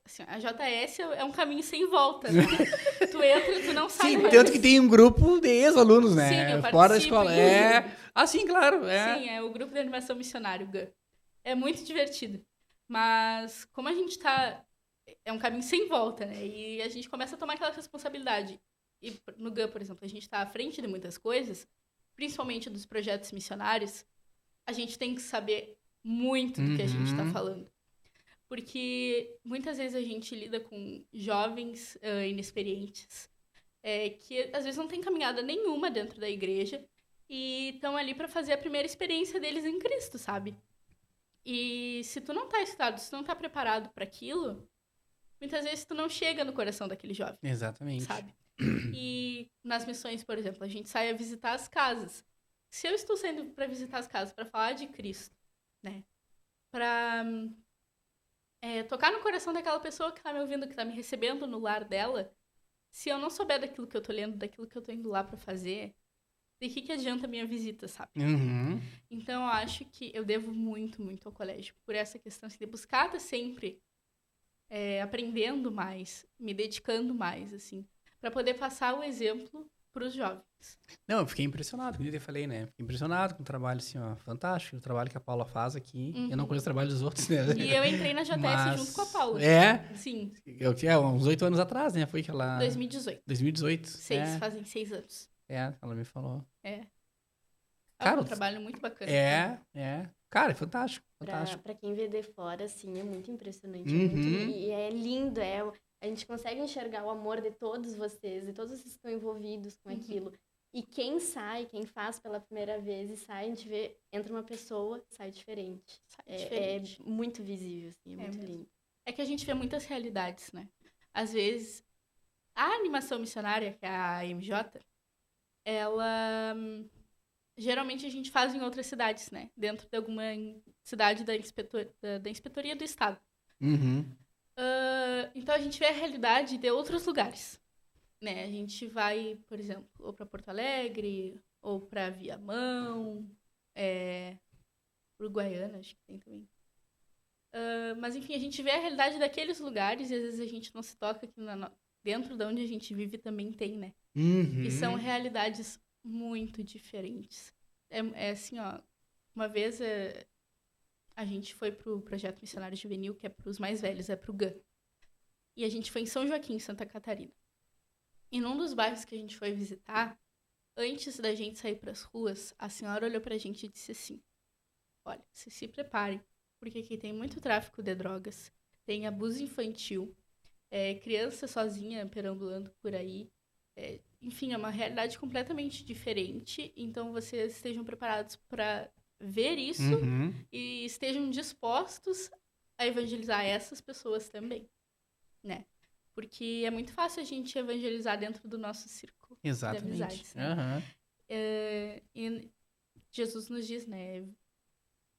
assim, a JS é um caminho sem volta, né? Tu entra, tu não sai
Sim,
mais.
tanto que tem um grupo de ex-alunos,
Sim,
né?
eu
Fora da
participo,
escola. Ah, sim, claro.
Sim, é o grupo de animação missionário, o GAN. É muito divertido. Mas como a gente tá... É um caminho sem volta, né? E a gente começa a tomar aquela responsabilidade. E no GAN, por exemplo, a gente tá à frente de muitas coisas, principalmente dos projetos missionários, a gente tem que saber muito do que a gente tá falando. Porque muitas vezes a gente lida com jovens inexperientes, que às vezes não tem caminhada nenhuma dentro da igreja e estão ali para fazer a primeira experiência deles em Cristo, sabe? E se tu não tá estudado, se tu não tá preparado para aquilo, muitas vezes tu não chega no coração daquele jovem.
Exatamente.
Sabe? E nas missões, por exemplo, a gente sai a visitar as casas. Se eu estou saindo para visitar as casas para falar de Cristo, né? Para tocar no coração daquela pessoa que tá me ouvindo, que tá me recebendo no lar dela, se eu não souber daquilo que eu tô lendo, daquilo que eu tô indo lá pra fazer, de que adianta a minha visita, sabe?
Uhum.
Então, eu acho que eu devo muito, muito ao colégio. Por essa questão assim, de buscar estar sempre aprendendo mais, me dedicando mais, assim, para poder passar o exemplo pros jovens.
Não, eu fiquei impressionado, como eu falei, né? Fiquei impressionado com o trabalho, assim, ó, fantástico. O trabalho que a Paula faz aqui. Eu não conheço o trabalho dos outros, né?
E eu entrei na JS junto com a Paula.
Sim. Eu tinha uns 8 anos atrás, né? Foi que ela...
2018.
2018.
Fazem 6 anos.
Ela me falou.
Cara, um trabalho muito bacana.
Cara, é fantástico.
Pra quem vê de fora, assim, é muito impressionante.
Uhum.
E é lindo, a gente consegue enxergar o amor de todos vocês, de todos vocês que estão envolvidos com aquilo. E quem faz pela primeira vez e sai, a gente vê, entra uma pessoa, sai diferente. É muito visível, assim, é muito lindo.
É que a gente vê muitas realidades, né? Às vezes, a animação missionária, que é a MJ, ela... Geralmente a gente faz em outras cidades, né? Dentro de alguma cidade da Inspetoria do Estado.
Uhum.
Então a gente vê a realidade de outros lugares, né? A gente vai, por exemplo, ou para Porto Alegre, ou para Viamão, Uruguaiana, acho que tem também. Mas enfim, a gente vê a realidade daqueles lugares e às vezes a gente não se toca que dentro de onde a gente vive também tem, né?
Uhum.
E são realidades muito diferentes. É assim, ó, uma vez a gente foi pro Projeto Missionário Juvenil, que é pros mais velhos, é pro GAN. E a gente foi em São Joaquim, Santa Catarina. E num dos bairros que a gente foi visitar, antes da gente sair pras ruas, a senhora olhou pra gente e disse assim: olha, vocês se preparem, porque aqui tem muito tráfico de drogas, tem abuso infantil, criança sozinha perambulando por aí, enfim, é uma realidade completamente diferente. Então, vocês estejam preparados para ver isso e estejam dispostos a evangelizar essas pessoas também, né? Porque é muito fácil a gente evangelizar dentro do nosso círculo de amizades, né? E Jesus nos diz, né?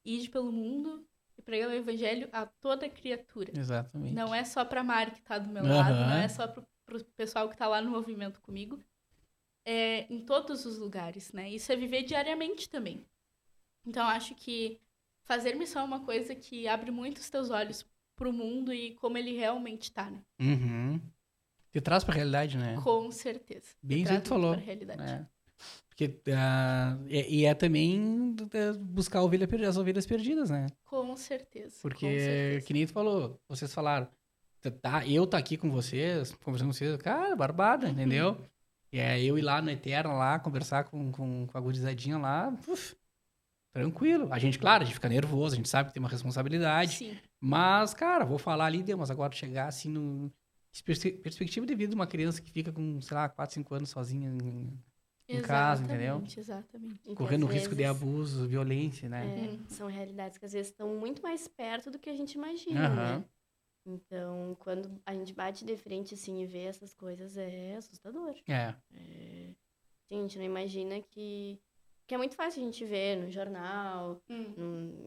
Ide pelo mundo e pregar o evangelho a toda criatura.
Exatamente.
Não é só para Mari que tá do meu lado, não é só pro pessoal que tá lá no movimento comigo. Em todos os lugares, né? Isso é viver diariamente também. Então, acho que fazer missão é uma coisa que abre muito os teus olhos pro mundo e como ele realmente tá, né?
Te traz pra realidade, né?
Com certeza.
Bem isso que tu falou.
Pra realidade.
Porque, e é também buscar as ovelhas perdidas, né?
Com certeza.
Porque,
com certeza.
que nem tu falou, vocês falaram, eu tá aqui com vocês, conversando com vocês, cara, barbada, entendeu? E é eu ir lá no Eterno, lá, conversar com a gurizadinha lá, tranquilo. A gente, claro, a gente fica nervoso, a gente sabe que tem uma responsabilidade.
Sim.
Mas, cara, vou falar ali, mas agora chegar assim no... Perspectiva de vida de uma criança que fica com, sei lá, 4, 5 anos sozinha em casa, entendeu?
Exatamente.
E que
Correndo o
às
risco de
vezes,
abuso, violência, né?
são realidades que às vezes estão muito mais perto do que a gente imagina,
Aham.
né? Então, quando a gente bate de frente assim e vê essas coisas, é assustador.
É.
Sim, a gente não imagina que é muito fácil a gente ver no jornal,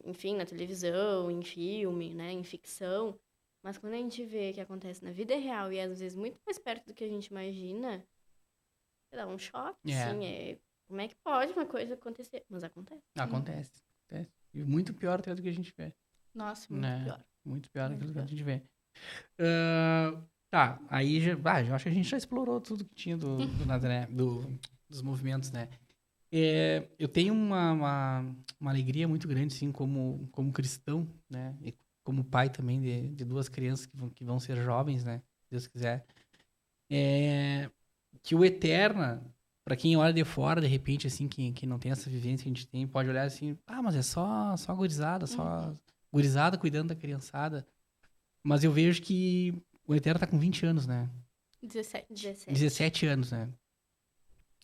enfim, na televisão, em filme, né, em ficção. Mas quando a gente vê que acontece na vida real e às vezes muito mais perto do que a gente imagina, dá um choque,
É.
assim, como é que pode uma coisa acontecer? Mas acontece.
Acontece. E muito pior até do que a gente vê.
Nossa, muito
Né?
pior.
Muito pior do
Muito
que a
pior.
gente vê. Tá, aí já, eu acho que a gente já explorou tudo que tinha do Nazaré, dos movimentos, né? Eu tenho uma alegria muito grande, assim, como cristão, né? E como pai também de duas crianças que vão ser jovens, né? Se Deus quiser. Que o Eterna, pra quem olha de fora, de repente, assim, que não tem essa vivência que a gente tem, pode olhar assim, mas é só gurizada, só gurizada cuidando da criançada. Mas eu vejo que o Eterno tá com 20 anos, né?
17.
17 anos, né?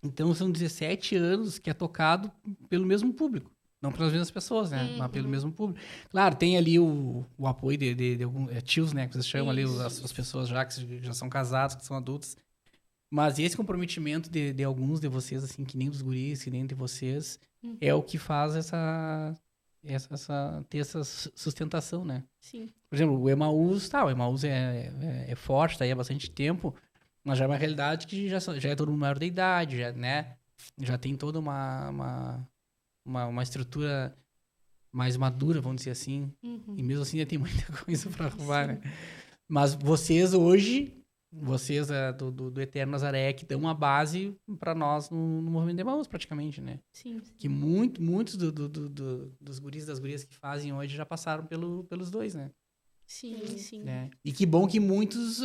Então são 17 anos que é tocado pelo mesmo público. Não pelas mesmas pessoas, né? Mas pelo mesmo público. Claro, tem ali o apoio de alguns tios, né? Que vocês chamam ali as pessoas já que já são casadas, que são adultas. Mas esse comprometimento de alguns de vocês, assim, que nem dos guris, que nem de vocês, é o que faz ter essa sustentação, né?
Sim.
Por exemplo, o Emaús é forte, tá aí há bastante tempo, mas já é uma realidade que já é todo mundo maior de idade, já, né? Já tem toda uma estrutura mais madura, vamos dizer assim. E mesmo assim ainda tem muita coisa para arrumar, né? Mas vocês hoje, do Eterno Nazaré, que dão uma base para nós no movimento de Emaús, praticamente, né?
Sim.
Que muitos dos guris das gurias que fazem hoje já passaram pelos dois, né?
Sim.
Né? E que bom que muitos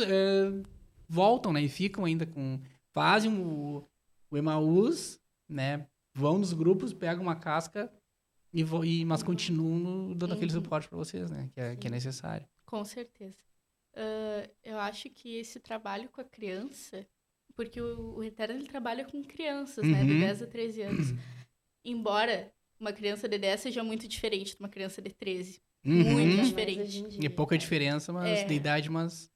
voltam, né? E ficam ainda fazem o Emaús, né? Vão nos grupos, pegam uma casca mas continuam dando aquele suporte para vocês, né? Que é necessário.
Com certeza. Eu acho que esse trabalho com a criança, porque o Eterno ele trabalha com crianças, né? De 10 a 13 anos. Embora uma criança de 10 seja muito diferente de uma criança de 13. Muito diferente.
É pouca diferença, mas de idade, mas...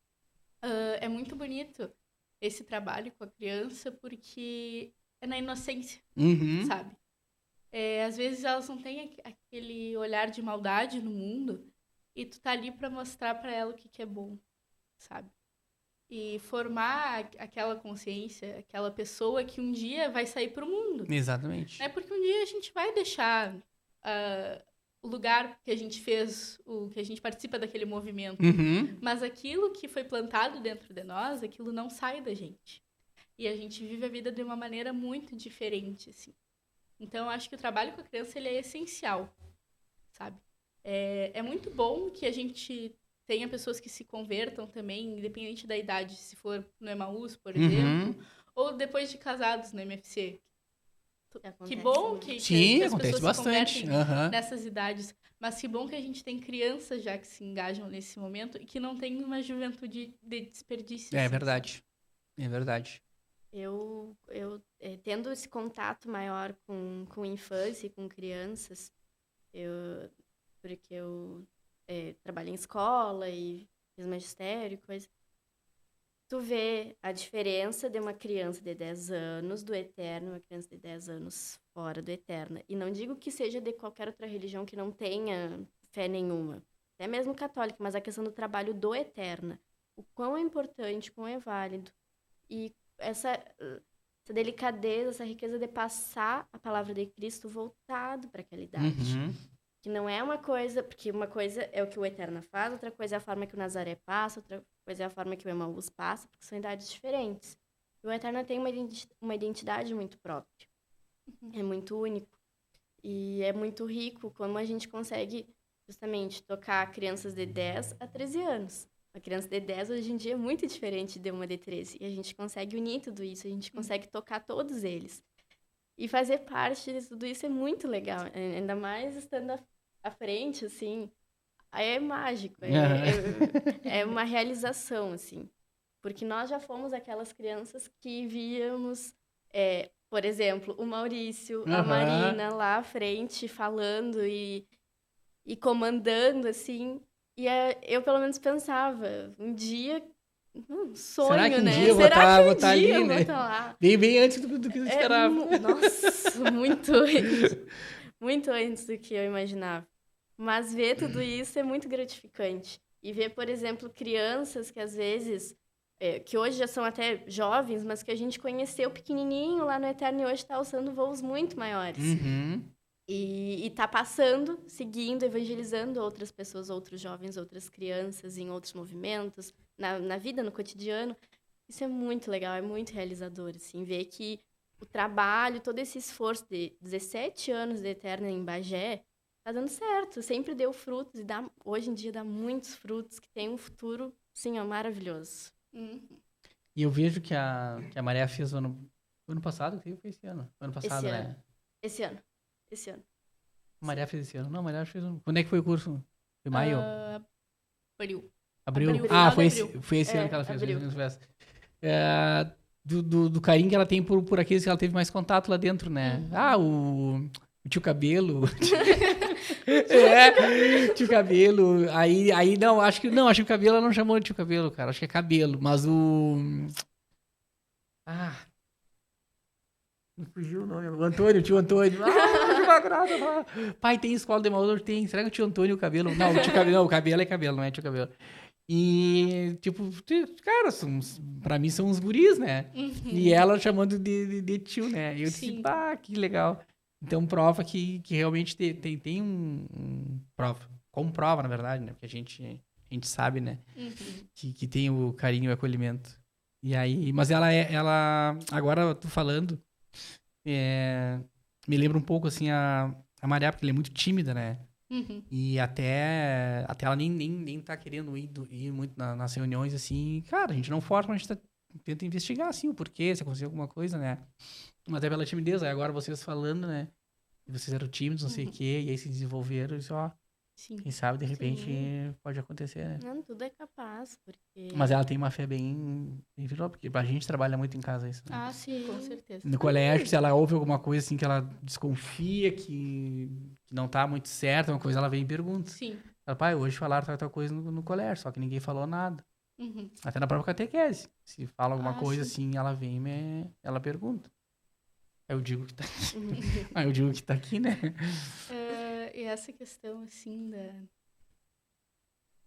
É muito bonito esse trabalho com a criança, porque é na inocência, sabe? Às vezes elas não têm aquele olhar de maldade no mundo e tu tá ali pra mostrar pra ela o que é bom, sabe? E formar aquela consciência, aquela pessoa que um dia vai sair pro mundo.
Exatamente.
É porque um dia a gente vai deixar o lugar que a gente fez, que a gente participa daquele movimento. Mas aquilo que foi plantado dentro de nós, aquilo não sai da gente. E a gente vive a vida de uma maneira muito diferente, assim. Então, eu acho que o trabalho com a criança ele é essencial, sabe? É muito bom que a gente tenha pessoas que se convertam também, independente da idade, se for no Emaús, por exemplo, ou depois de casados no MFC. Que bom que as pessoas se convertem nessas idades. Mas que bom que a gente tem crianças já que se engajam nesse momento e que não tem uma juventude de desperdício.
É verdade. É verdade.
Eu tendo esse contato maior com infância e com crianças, porque eu trabalho em escola e fiz magistério, coisa. Tu vê a diferença de uma criança de 10 anos do Eterno, uma criança de 10 anos fora do Eterno. E não digo que seja de qualquer outra religião que não tenha fé nenhuma, até mesmo católica, mas a questão do trabalho do Eterno. O quão é importante, o quão é válido. E essa delicadeza, essa riqueza de passar a palavra de Cristo voltado para aquela idade. Que não é uma coisa... Porque uma coisa é o que o Eterno faz, outra coisa é a forma que o Nazaré passa, outra coisa é a forma que o Emaús passa, porque são idades diferentes. E o Eterno tem uma identidade muito própria. É muito único. E é muito rico como a gente consegue, justamente, tocar crianças de 10 a 13 anos. Uma criança de 10 hoje em dia é muito diferente de uma de 13. E a gente consegue unir tudo isso, a gente consegue tocar todos eles. E fazer parte de tudo isso é muito legal. Ainda mais estando à frente, assim. Aí é mágico. É uma realização, assim. Porque nós já fomos aquelas crianças que víamos, por exemplo, o Maurício, a Marina lá à frente falando e comandando, assim. E eu, pelo menos, pensava, um dia, um sonho,
Será que um
né?
dia eu vou
Será que um
estar
dia
ali,
eu vou
né?
estar lá?
Bem antes do que eu esperava.
Nossa, muito antes. Muito antes do que eu imaginava. Mas ver tudo isso é muito gratificante. E ver, por exemplo, crianças que às vezes, que hoje já são até jovens, mas que a gente conheceu pequenininho lá no Eterno e hoje está alçando voos muito maiores.
Uhum.
E tá passando, seguindo, evangelizando outras pessoas, outros jovens, outras crianças em outros movimentos, na vida, no cotidiano. Isso é muito legal, é muito realizador, assim, ver que o trabalho, todo esse esforço de 17 anos de Eterna em Bagé, tá dando certo, sempre deu frutos e hoje em dia dá muitos frutos, que tem um futuro, sim, ó, maravilhoso.
E eu vejo que a Maria fez ano passado, que foi esse ano? Ano passado,
Esse
né?
ano. Esse ano.
A Maria fez esse ano. Não, a Maria fez ano. Quando é que foi o curso? Foi maio?
Abril.
Abril?
Abril,
Ah,
final de
foi esse ano que ela fez.
abril.
Do carinho que ela tem por aqueles que ela teve mais contato lá dentro, né? Ah, o tio Cabelo. Tio Cabelo. Aí não, acho que o Cabelo ela não chamou de tio Cabelo, cara. Acho que é Cabelo. Mas me fugiu o nome. O Antônio, tio Antônio. Que bacana. Pai, tem escola de Mauro? Tem. Será que o tio Antônio e o Cabelo? Não, o tio Cabelo, não, o Cabelo é Cabelo, não é tio Cabelo. E, tipo, cara, pra mim são uns guris, né? E ela chamando de tio, né? E eu disse,
Sim.
pá, que legal. Então prova que realmente tem prova. Comprova, na verdade, né? Porque a gente sabe, né? Que tem o carinho e o acolhimento. E aí, mas ela agora eu tô falando, me lembra um pouco, assim, a Maria, porque ela é muito tímida, né? E até ela nem tá querendo ir muito nas reuniões, assim. Cara, a gente não força, mas a gente tenta investigar, assim, o porquê, se aconteceu alguma coisa, né? Mas até pela timidez. Aí agora vocês falando, né? Vocês eram tímidos, não sei o quê, e aí se desenvolveram, e só,
Sim.
quem sabe, de repente, pode acontecer, né?
Não, tudo é capaz, porque...
Mas ela tem uma fé bem virou, porque a gente trabalha muito em casa isso, né?
Ah, sim, com certeza.
No colégio, se ela ouve alguma coisa assim que ela desconfia que não tá muito certa, uma coisa, ela vem e pergunta.
Sim.
Ela, pai, hoje falaram tal coisa no colégio, só que ninguém falou nada. Até na própria catequese. Se fala alguma coisa assim, ela vem e ela pergunta. Aí eu digo que tá aqui. Aí eu digo que tá aqui, né?
E essa questão, assim,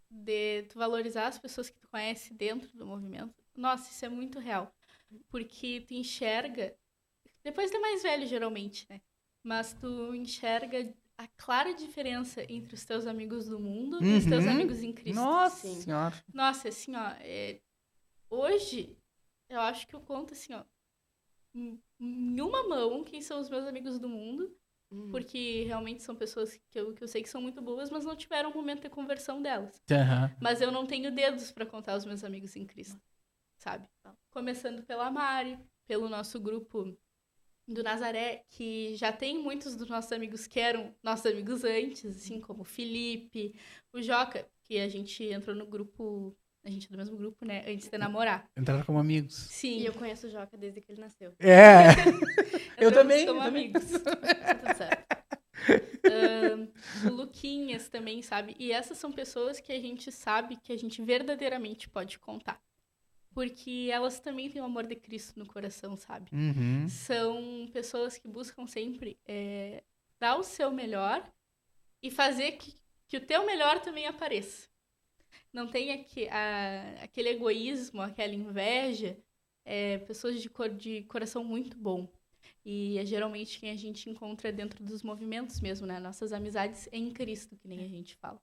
de tu valorizar as pessoas que tu conhece dentro do movimento, nossa, isso é muito real. Porque tu enxerga, depois de mais velho, geralmente, né? Mas tu enxerga a clara diferença entre os teus amigos do mundo e os teus amigos em Cristo.
Nossa senhora.
Nossa, assim, ó, hoje, eu acho que eu conto, assim, ó, em uma mão quem são os meus amigos do mundo, porque realmente são pessoas que eu sei que são muito boas, mas não tiveram um momento de conversão delas. Mas eu não tenho dedos para contar os meus amigos em Cristo, sabe? Começando pela Mari, pelo nosso grupo do Nazaré, que já tem muitos dos nossos amigos que eram nossos amigos antes, assim, como o Felipe, o Joca, que a gente entrou no grupo, a gente é do mesmo grupo, né, antes de namorar.
Entraram como amigos.
Sim.
E eu conheço o Joca desde que ele nasceu.
Eu também.
Como amigos.
Tudo certo.
O Luquinhas também, sabe? E essas são pessoas que a gente sabe que a gente verdadeiramente pode contar. Porque elas também têm o amor de Cristo no coração, sabe? São pessoas que buscam sempre dar o seu melhor e fazer que o teu melhor também apareça. Não tem aquele egoísmo, aquela inveja. Pessoas de coração muito bom. E é geralmente quem a gente encontra dentro dos movimentos mesmo, né? Nossas amizades em Cristo, que nem a gente fala.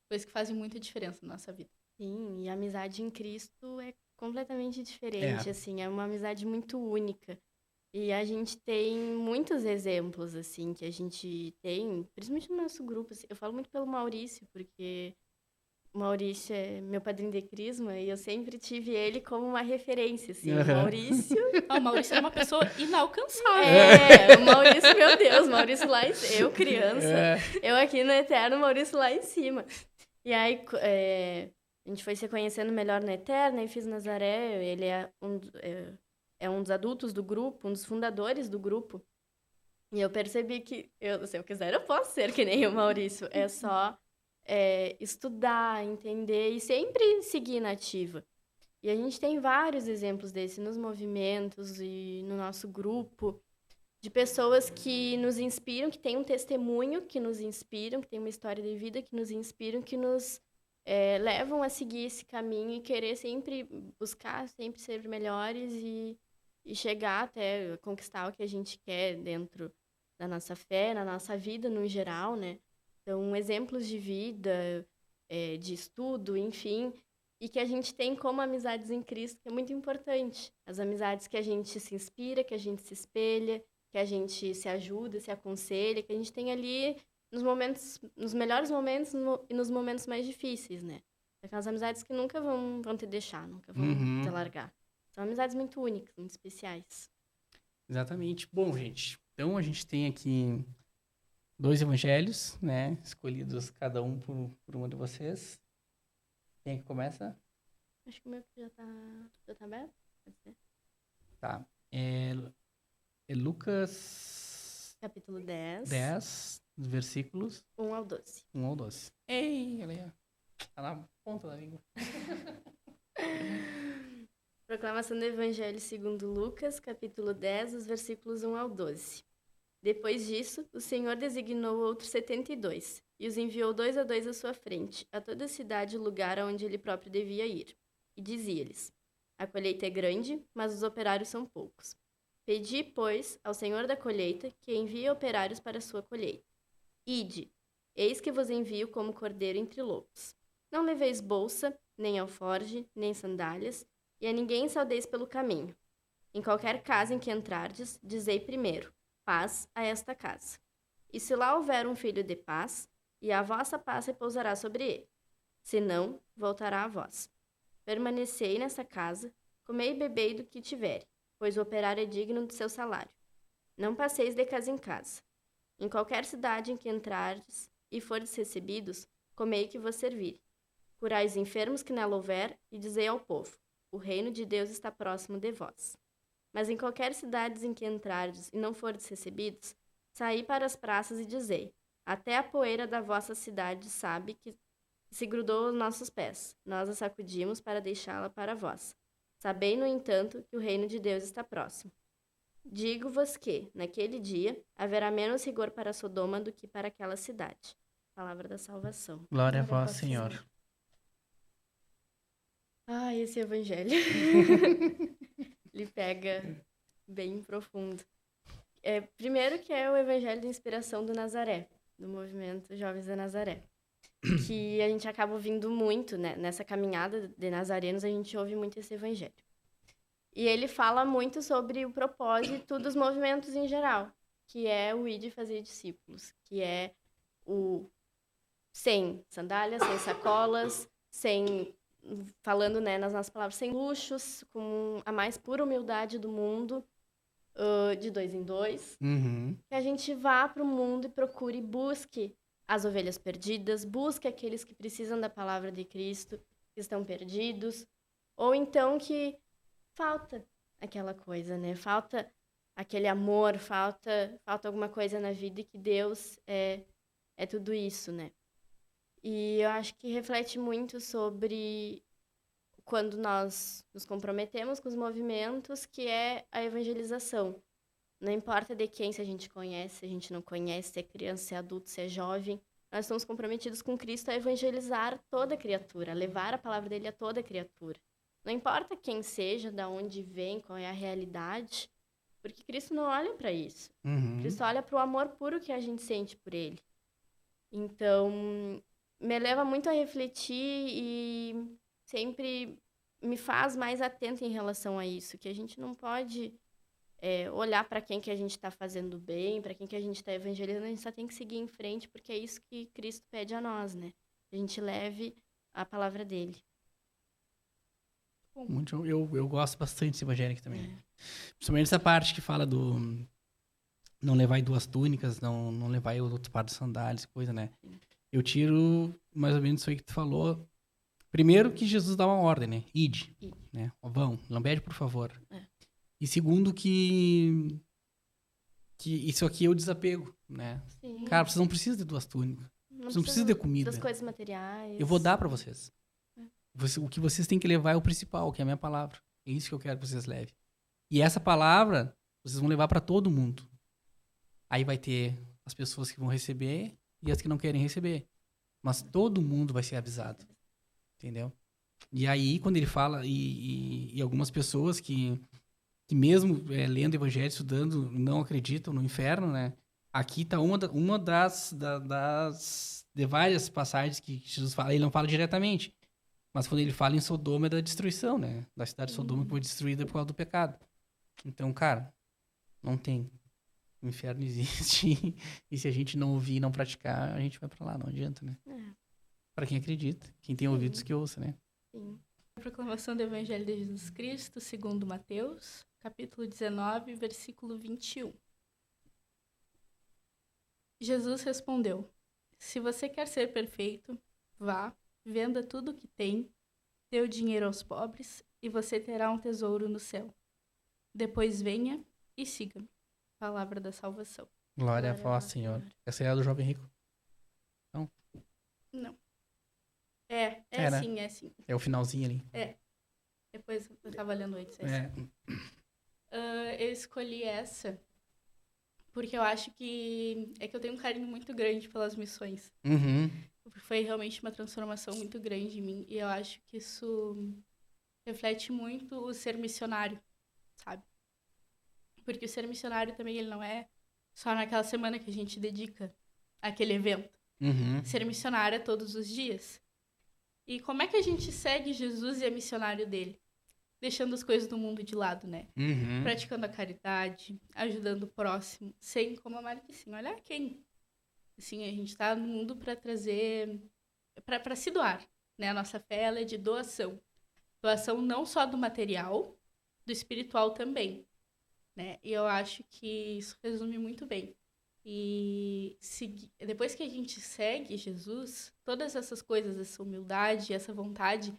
Coisas que fazem muita diferença na nossa vida.
Sim, e a amizade em Cristo é completamente diferente, assim, é uma amizade muito única. E a gente tem muitos exemplos, assim, que a gente tem, principalmente no nosso grupo. Assim, eu falo muito pelo Maurício, porque o Maurício é meu padrinho de crisma e eu sempre tive ele como uma referência, assim. O Maurício...
O Maurício era uma pessoa inalcançável.
O Maurício, meu Deus, o Maurício lá em cima. Eu, criança, eu aqui no Eterno, o Maurício lá em cima. E aí, a gente foi se conhecendo melhor no Eterno, e fiz Nazaré, ele é um dos adultos do grupo, um dos fundadores do grupo. E eu percebi que, se eu quiser, eu posso ser que nem o Maurício. É só estudar, entender e sempre seguir na ativa. E a gente tem vários exemplos desse nos movimentos e no nosso grupo, de pessoas que nos inspiram, que têm um testemunho que nos inspiram, que têm uma história de vida que nos inspiram, que nos levam a seguir esse caminho e querer sempre buscar, sempre ser melhores e chegar até conquistar o que a gente quer dentro da nossa fé, na nossa vida no geral, né? Então, exemplos de vida, de estudo, enfim, e que a gente tem como amizades em Cristo, que é muito importante. As amizades que a gente se inspira, que a gente se espelha, que a gente se ajuda, se aconselha, que a gente tem ali nos melhores momentos e nos momentos mais difíceis, né? Aquelas amizades que nunca vão te deixar, nunca vão te largar. São amizades muito únicas, muito especiais.
Exatamente. Bom, gente, então a gente tem aqui 2 evangelhos, né? Escolhidos cada um por uma de vocês. Quem é que começa?
Acho que o meu já tá aberto. Pode ser.
Tá. É Lucas
Capítulo
10, versículos
1 ao 12.
1 ao 12. Ei, olha aí. Tá na ponta da língua.
Proclamação do Evangelho segundo Lucas, capítulo 10, os versículos 1 ao 12. Depois disso, o Senhor designou outros 72, e os enviou 2 a 2 à sua frente, a toda a cidade e lugar aonde ele próprio devia ir. E dizia-lhes: A colheita é grande, mas os operários são poucos. Pedi, pois, ao Senhor da colheita que envie operários para a sua colheita. Ide, eis que vos envio como cordeiro entre lobos. Não leveis bolsa, nem alforge, nem sandálias, e a ninguém saudeis pelo caminho. Em qualquer casa em que entrardes, dizei primeiro: paz a esta casa. E se lá houver um filho de paz, e a vossa paz repousará sobre ele. Se não, voltará a vós. Permanecei nessa casa, comei e bebei do que tiverem, pois o operário é digno do seu salário. Não passeis de casa em casa. Em qualquer cidade em que entrardes e fordes recebidos, comei que vos servirem. Curai os enfermos que nela houver, e dizei ao povo: o reino de Deus está próximo de vós. Mas em qualquer cidade em que entrardes e não fordes recebidos, saí para as praças e dizei: até a poeira da vossa cidade sabe que se grudou aos nossos pés. Nós a sacudimos para deixá-la para vós. Sabei, no entanto, que o reino de Deus está próximo. Digo-vos que, naquele dia, haverá menos rigor para Sodoma do que para aquela cidade. Palavra da salvação.
Glória a vós, Senhor.
Esse evangelho. Ele pega bem profundo. Primeiro que é o evangelho de inspiração do Nazaré, do movimento Jovens de Nazaré. Que a gente acaba ouvindo muito, né? Nessa caminhada de nazarenos, a gente ouve muito esse evangelho. E ele fala muito sobre o propósito dos movimentos em geral, que é o ir de fazer discípulos, que é o sem sandálias, sem sacolas, falando, né, nas nossas palavras, sem luxos, com a mais pura humildade do mundo, de 2 em 2, que a gente vá para o mundo e procure e busque as ovelhas perdidas, busque aqueles que precisam da palavra de Cristo, que estão perdidos, ou então que falta aquela coisa, né? Falta aquele amor, falta alguma coisa na vida e que Deus é tudo isso, né? E eu acho que reflete muito sobre quando nós nos comprometemos com os movimentos, que é a evangelização. Não importa de quem, se a gente conhece, se a gente não conhece, se é criança, se é adulto, se é jovem, nós estamos comprometidos com Cristo a evangelizar toda criatura, a levar a palavra dele a toda criatura. Não importa quem seja, de onde vem, qual é a realidade, porque Cristo não olha para isso. Cristo olha para o amor puro que a gente sente por ele. Então, me leva muito a refletir e sempre me faz mais atenta em relação a isso, que a gente não pode olhar para quem que a gente está fazendo bem, para quem que a gente está evangelizando, a gente só tem que seguir em frente, porque é isso que Cristo pede a nós, né? Que a gente leve a palavra dele.
Eu gosto bastante desse evangelho aqui também. Principalmente essa parte que fala do não levar duas túnicas, não levar o outro par de sandálias, coisa, né? Eu tiro mais ou menos isso aí que tu falou. Primeiro que Jesus dá uma ordem, né? Ide, né? Vão, não pede, por favor. E segundo que isso aqui é o desapego, né?
Sim.
Cara, vocês não precisam de duas túnicas. Vocês não precisam de comida.
Das coisas materiais.
Eu vou dar pra vocês. O que vocês têm que levar é o principal, que é a minha palavra. É isso que eu quero que vocês levem. E essa palavra, vocês vão levar pra todo mundo. Aí vai ter as pessoas que vão receber e as que não querem receber. Mas todo mundo vai ser avisado. Entendeu? E aí, quando ele fala, e algumas pessoas que mesmo lendo o evangelho, estudando, não acreditam no inferno, né? Aqui tá uma das de várias passagens que Jesus fala. Ele não fala diretamente, mas quando ele fala em Sodoma é da destruição, né? Da cidade de Sodoma que foi destruída por causa do pecado. Então, cara, não tem. O inferno existe. E se a gente não ouvir e não praticar, a gente vai pra lá. Não adianta, né? Pra quem acredita. Quem tem ouvidos que ouça, né?
Sim.
A proclamação do Evangelho de Jesus Cristo, segundo Mateus, capítulo 19, versículo 21. Jesus respondeu: se você quer ser perfeito, vá, venda tudo o que tem, dê o dinheiro aos pobres e você terá um tesouro no céu. Depois venha e siga-me. Palavra da salvação.
Glória a vós, Senhor. Essa é a do jovem rico? Não?
Não. É
né?
sim, é sim.
É o finalzinho ali.
Depois eu tava lendo antes. Eu escolhi essa porque eu acho que eu tenho um carinho muito grande pelas missões.
Uhum.
Foi realmente uma transformação muito grande em mim. E eu acho que isso reflete muito o ser missionário, sabe? Porque o ser missionário também ele não é só naquela semana que a gente dedica àquele evento.
Uhum.
Ser missionário é todos os dias. E como é que a gente segue Jesus e é missionário dele? Deixando as coisas do mundo de lado, né?
Uhum.
Praticando a caridade, ajudando o próximo, sem, como a Mari disse, assim, olha quem. Assim, a gente tá no mundo para trazer, para se doar, né? A nossa fé ela é de doação. Doação não só do material, do espiritual também, né? E eu acho que isso resume muito bem. E depois que a gente segue Jesus, todas essas coisas, essa humildade, essa vontade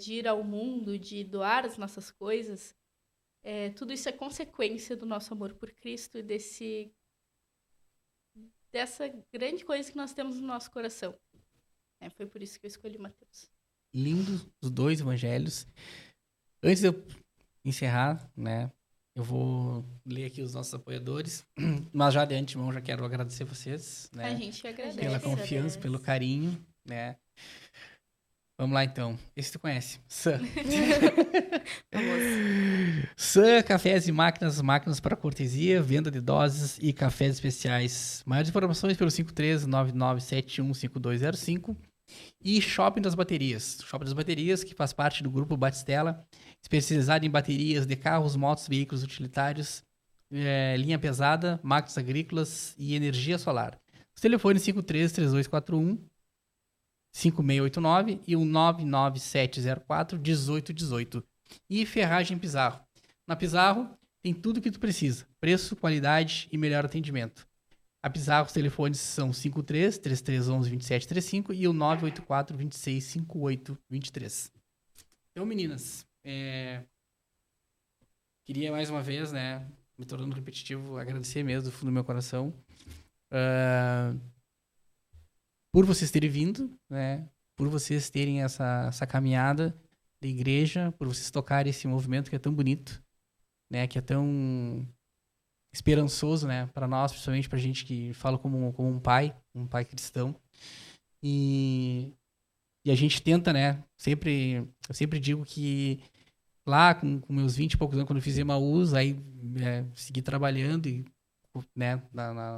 de ir ao mundo, de doar as nossas coisas, tudo isso é consequência do nosso amor por Cristo e dessa grande coisa que nós temos no nosso coração. Foi por isso que eu escolhi Mateus.
Lindos os dois evangelhos. Antes de eu encerrar, né? Eu vou ler aqui os nossos apoiadores, mas já de antemão já quero agradecer vocês, né?
A gente agradece.
Pela confiança, pelo carinho, né? Vamos lá então. Esse tu conhece. Sam. Sam, cafés e máquinas para cortesia, venda de doses e cafés especiais. Maiores informações pelo 5399715205. E Shopping das Baterias. Shopping das Baterias, que faz parte do grupo Batistella, especializado em baterias de carros, motos, veículos utilitários, linha pesada, máquinas agrícolas e energia solar. Os telefones 533241-5689 e o 99704-1818. E Ferragem Pizarro. Na Pizarro tem tudo que tu precisa. Preço, qualidade e melhor atendimento. A Pizarro, os telefones são 53-3311-2735 e o 984-2658-23. Então, meninas, queria mais uma vez, né, me tornando repetitivo, agradecer mesmo do fundo do meu coração por vocês terem vindo, né, por vocês terem essa caminhada da igreja, por vocês tocarem esse movimento que é tão bonito, né, que é tão esperançoso, né, para nós, principalmente pra gente que fala como um pai cristão. E a gente tenta, né, eu sempre digo que lá com meus 20 e poucos anos, quando eu fiz Emaús, aí segui trabalhando e, né,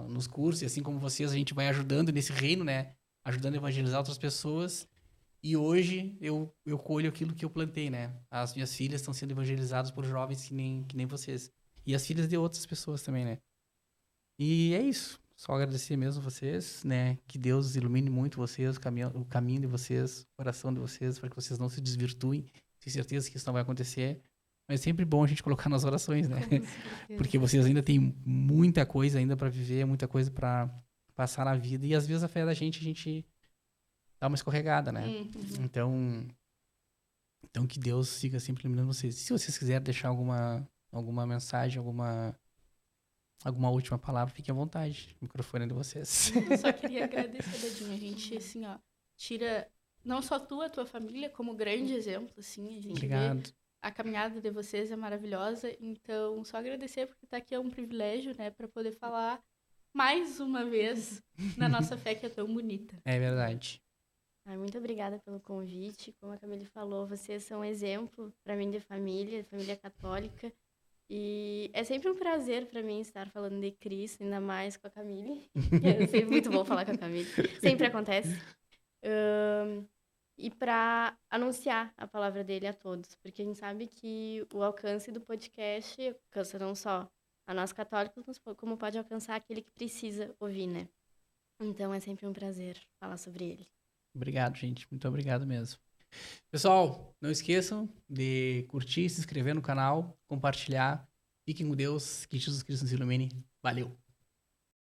nos cursos, e assim como vocês, a gente vai ajudando nesse reino, né, ajudando a evangelizar outras pessoas. E hoje eu colho aquilo que eu plantei, né, as minhas filhas estão sendo evangelizadas por jovens que nem vocês. E as filhas de outras pessoas também, né? E é isso. Só agradecer mesmo vocês, né? Que Deus ilumine muito vocês, o caminho de vocês, o coração de vocês, para que vocês não se desvirtuem. Tenho certeza que isso não vai acontecer. Mas é sempre bom a gente colocar nas orações, né? Porque vocês ainda têm muita coisa ainda para viver, muita coisa para passar na vida. E às vezes a fé da gente, a gente dá uma escorregada, né? Então que Deus siga sempre iluminando vocês. Se vocês quiserem deixar alguma mensagem, alguma última palavra, fiquem à vontade. O microfone é de vocês.
Eu só queria agradecer, Dadinho. A gente, assim, ó, tira não só tu, a tua família, como grande exemplo, assim. A gente
Obrigado.
vê a caminhada de vocês é maravilhosa. Então, só agradecer, porque estar aqui é um privilégio, né? Para poder falar mais uma vez na nossa fé, que é tão bonita.
É verdade.
Muito obrigada pelo convite. Como a Camille falou, vocês são um exemplo para mim de família católica. E é sempre um prazer para mim estar falando de Cristo, ainda mais com a Camille. É sempre muito bom falar com a Camille. Sempre acontece. E para anunciar a palavra dele a todos. Porque a gente sabe que o alcance do podcast alcança não só a nós católicos, como pode alcançar aquele que precisa ouvir, né? Então é sempre um prazer falar sobre ele.
Obrigado, gente. Muito obrigado mesmo. Pessoal, não esqueçam de curtir, se inscrever no canal, compartilhar. Fiquem com Deus, que Jesus Cristo nos ilumine. Valeu!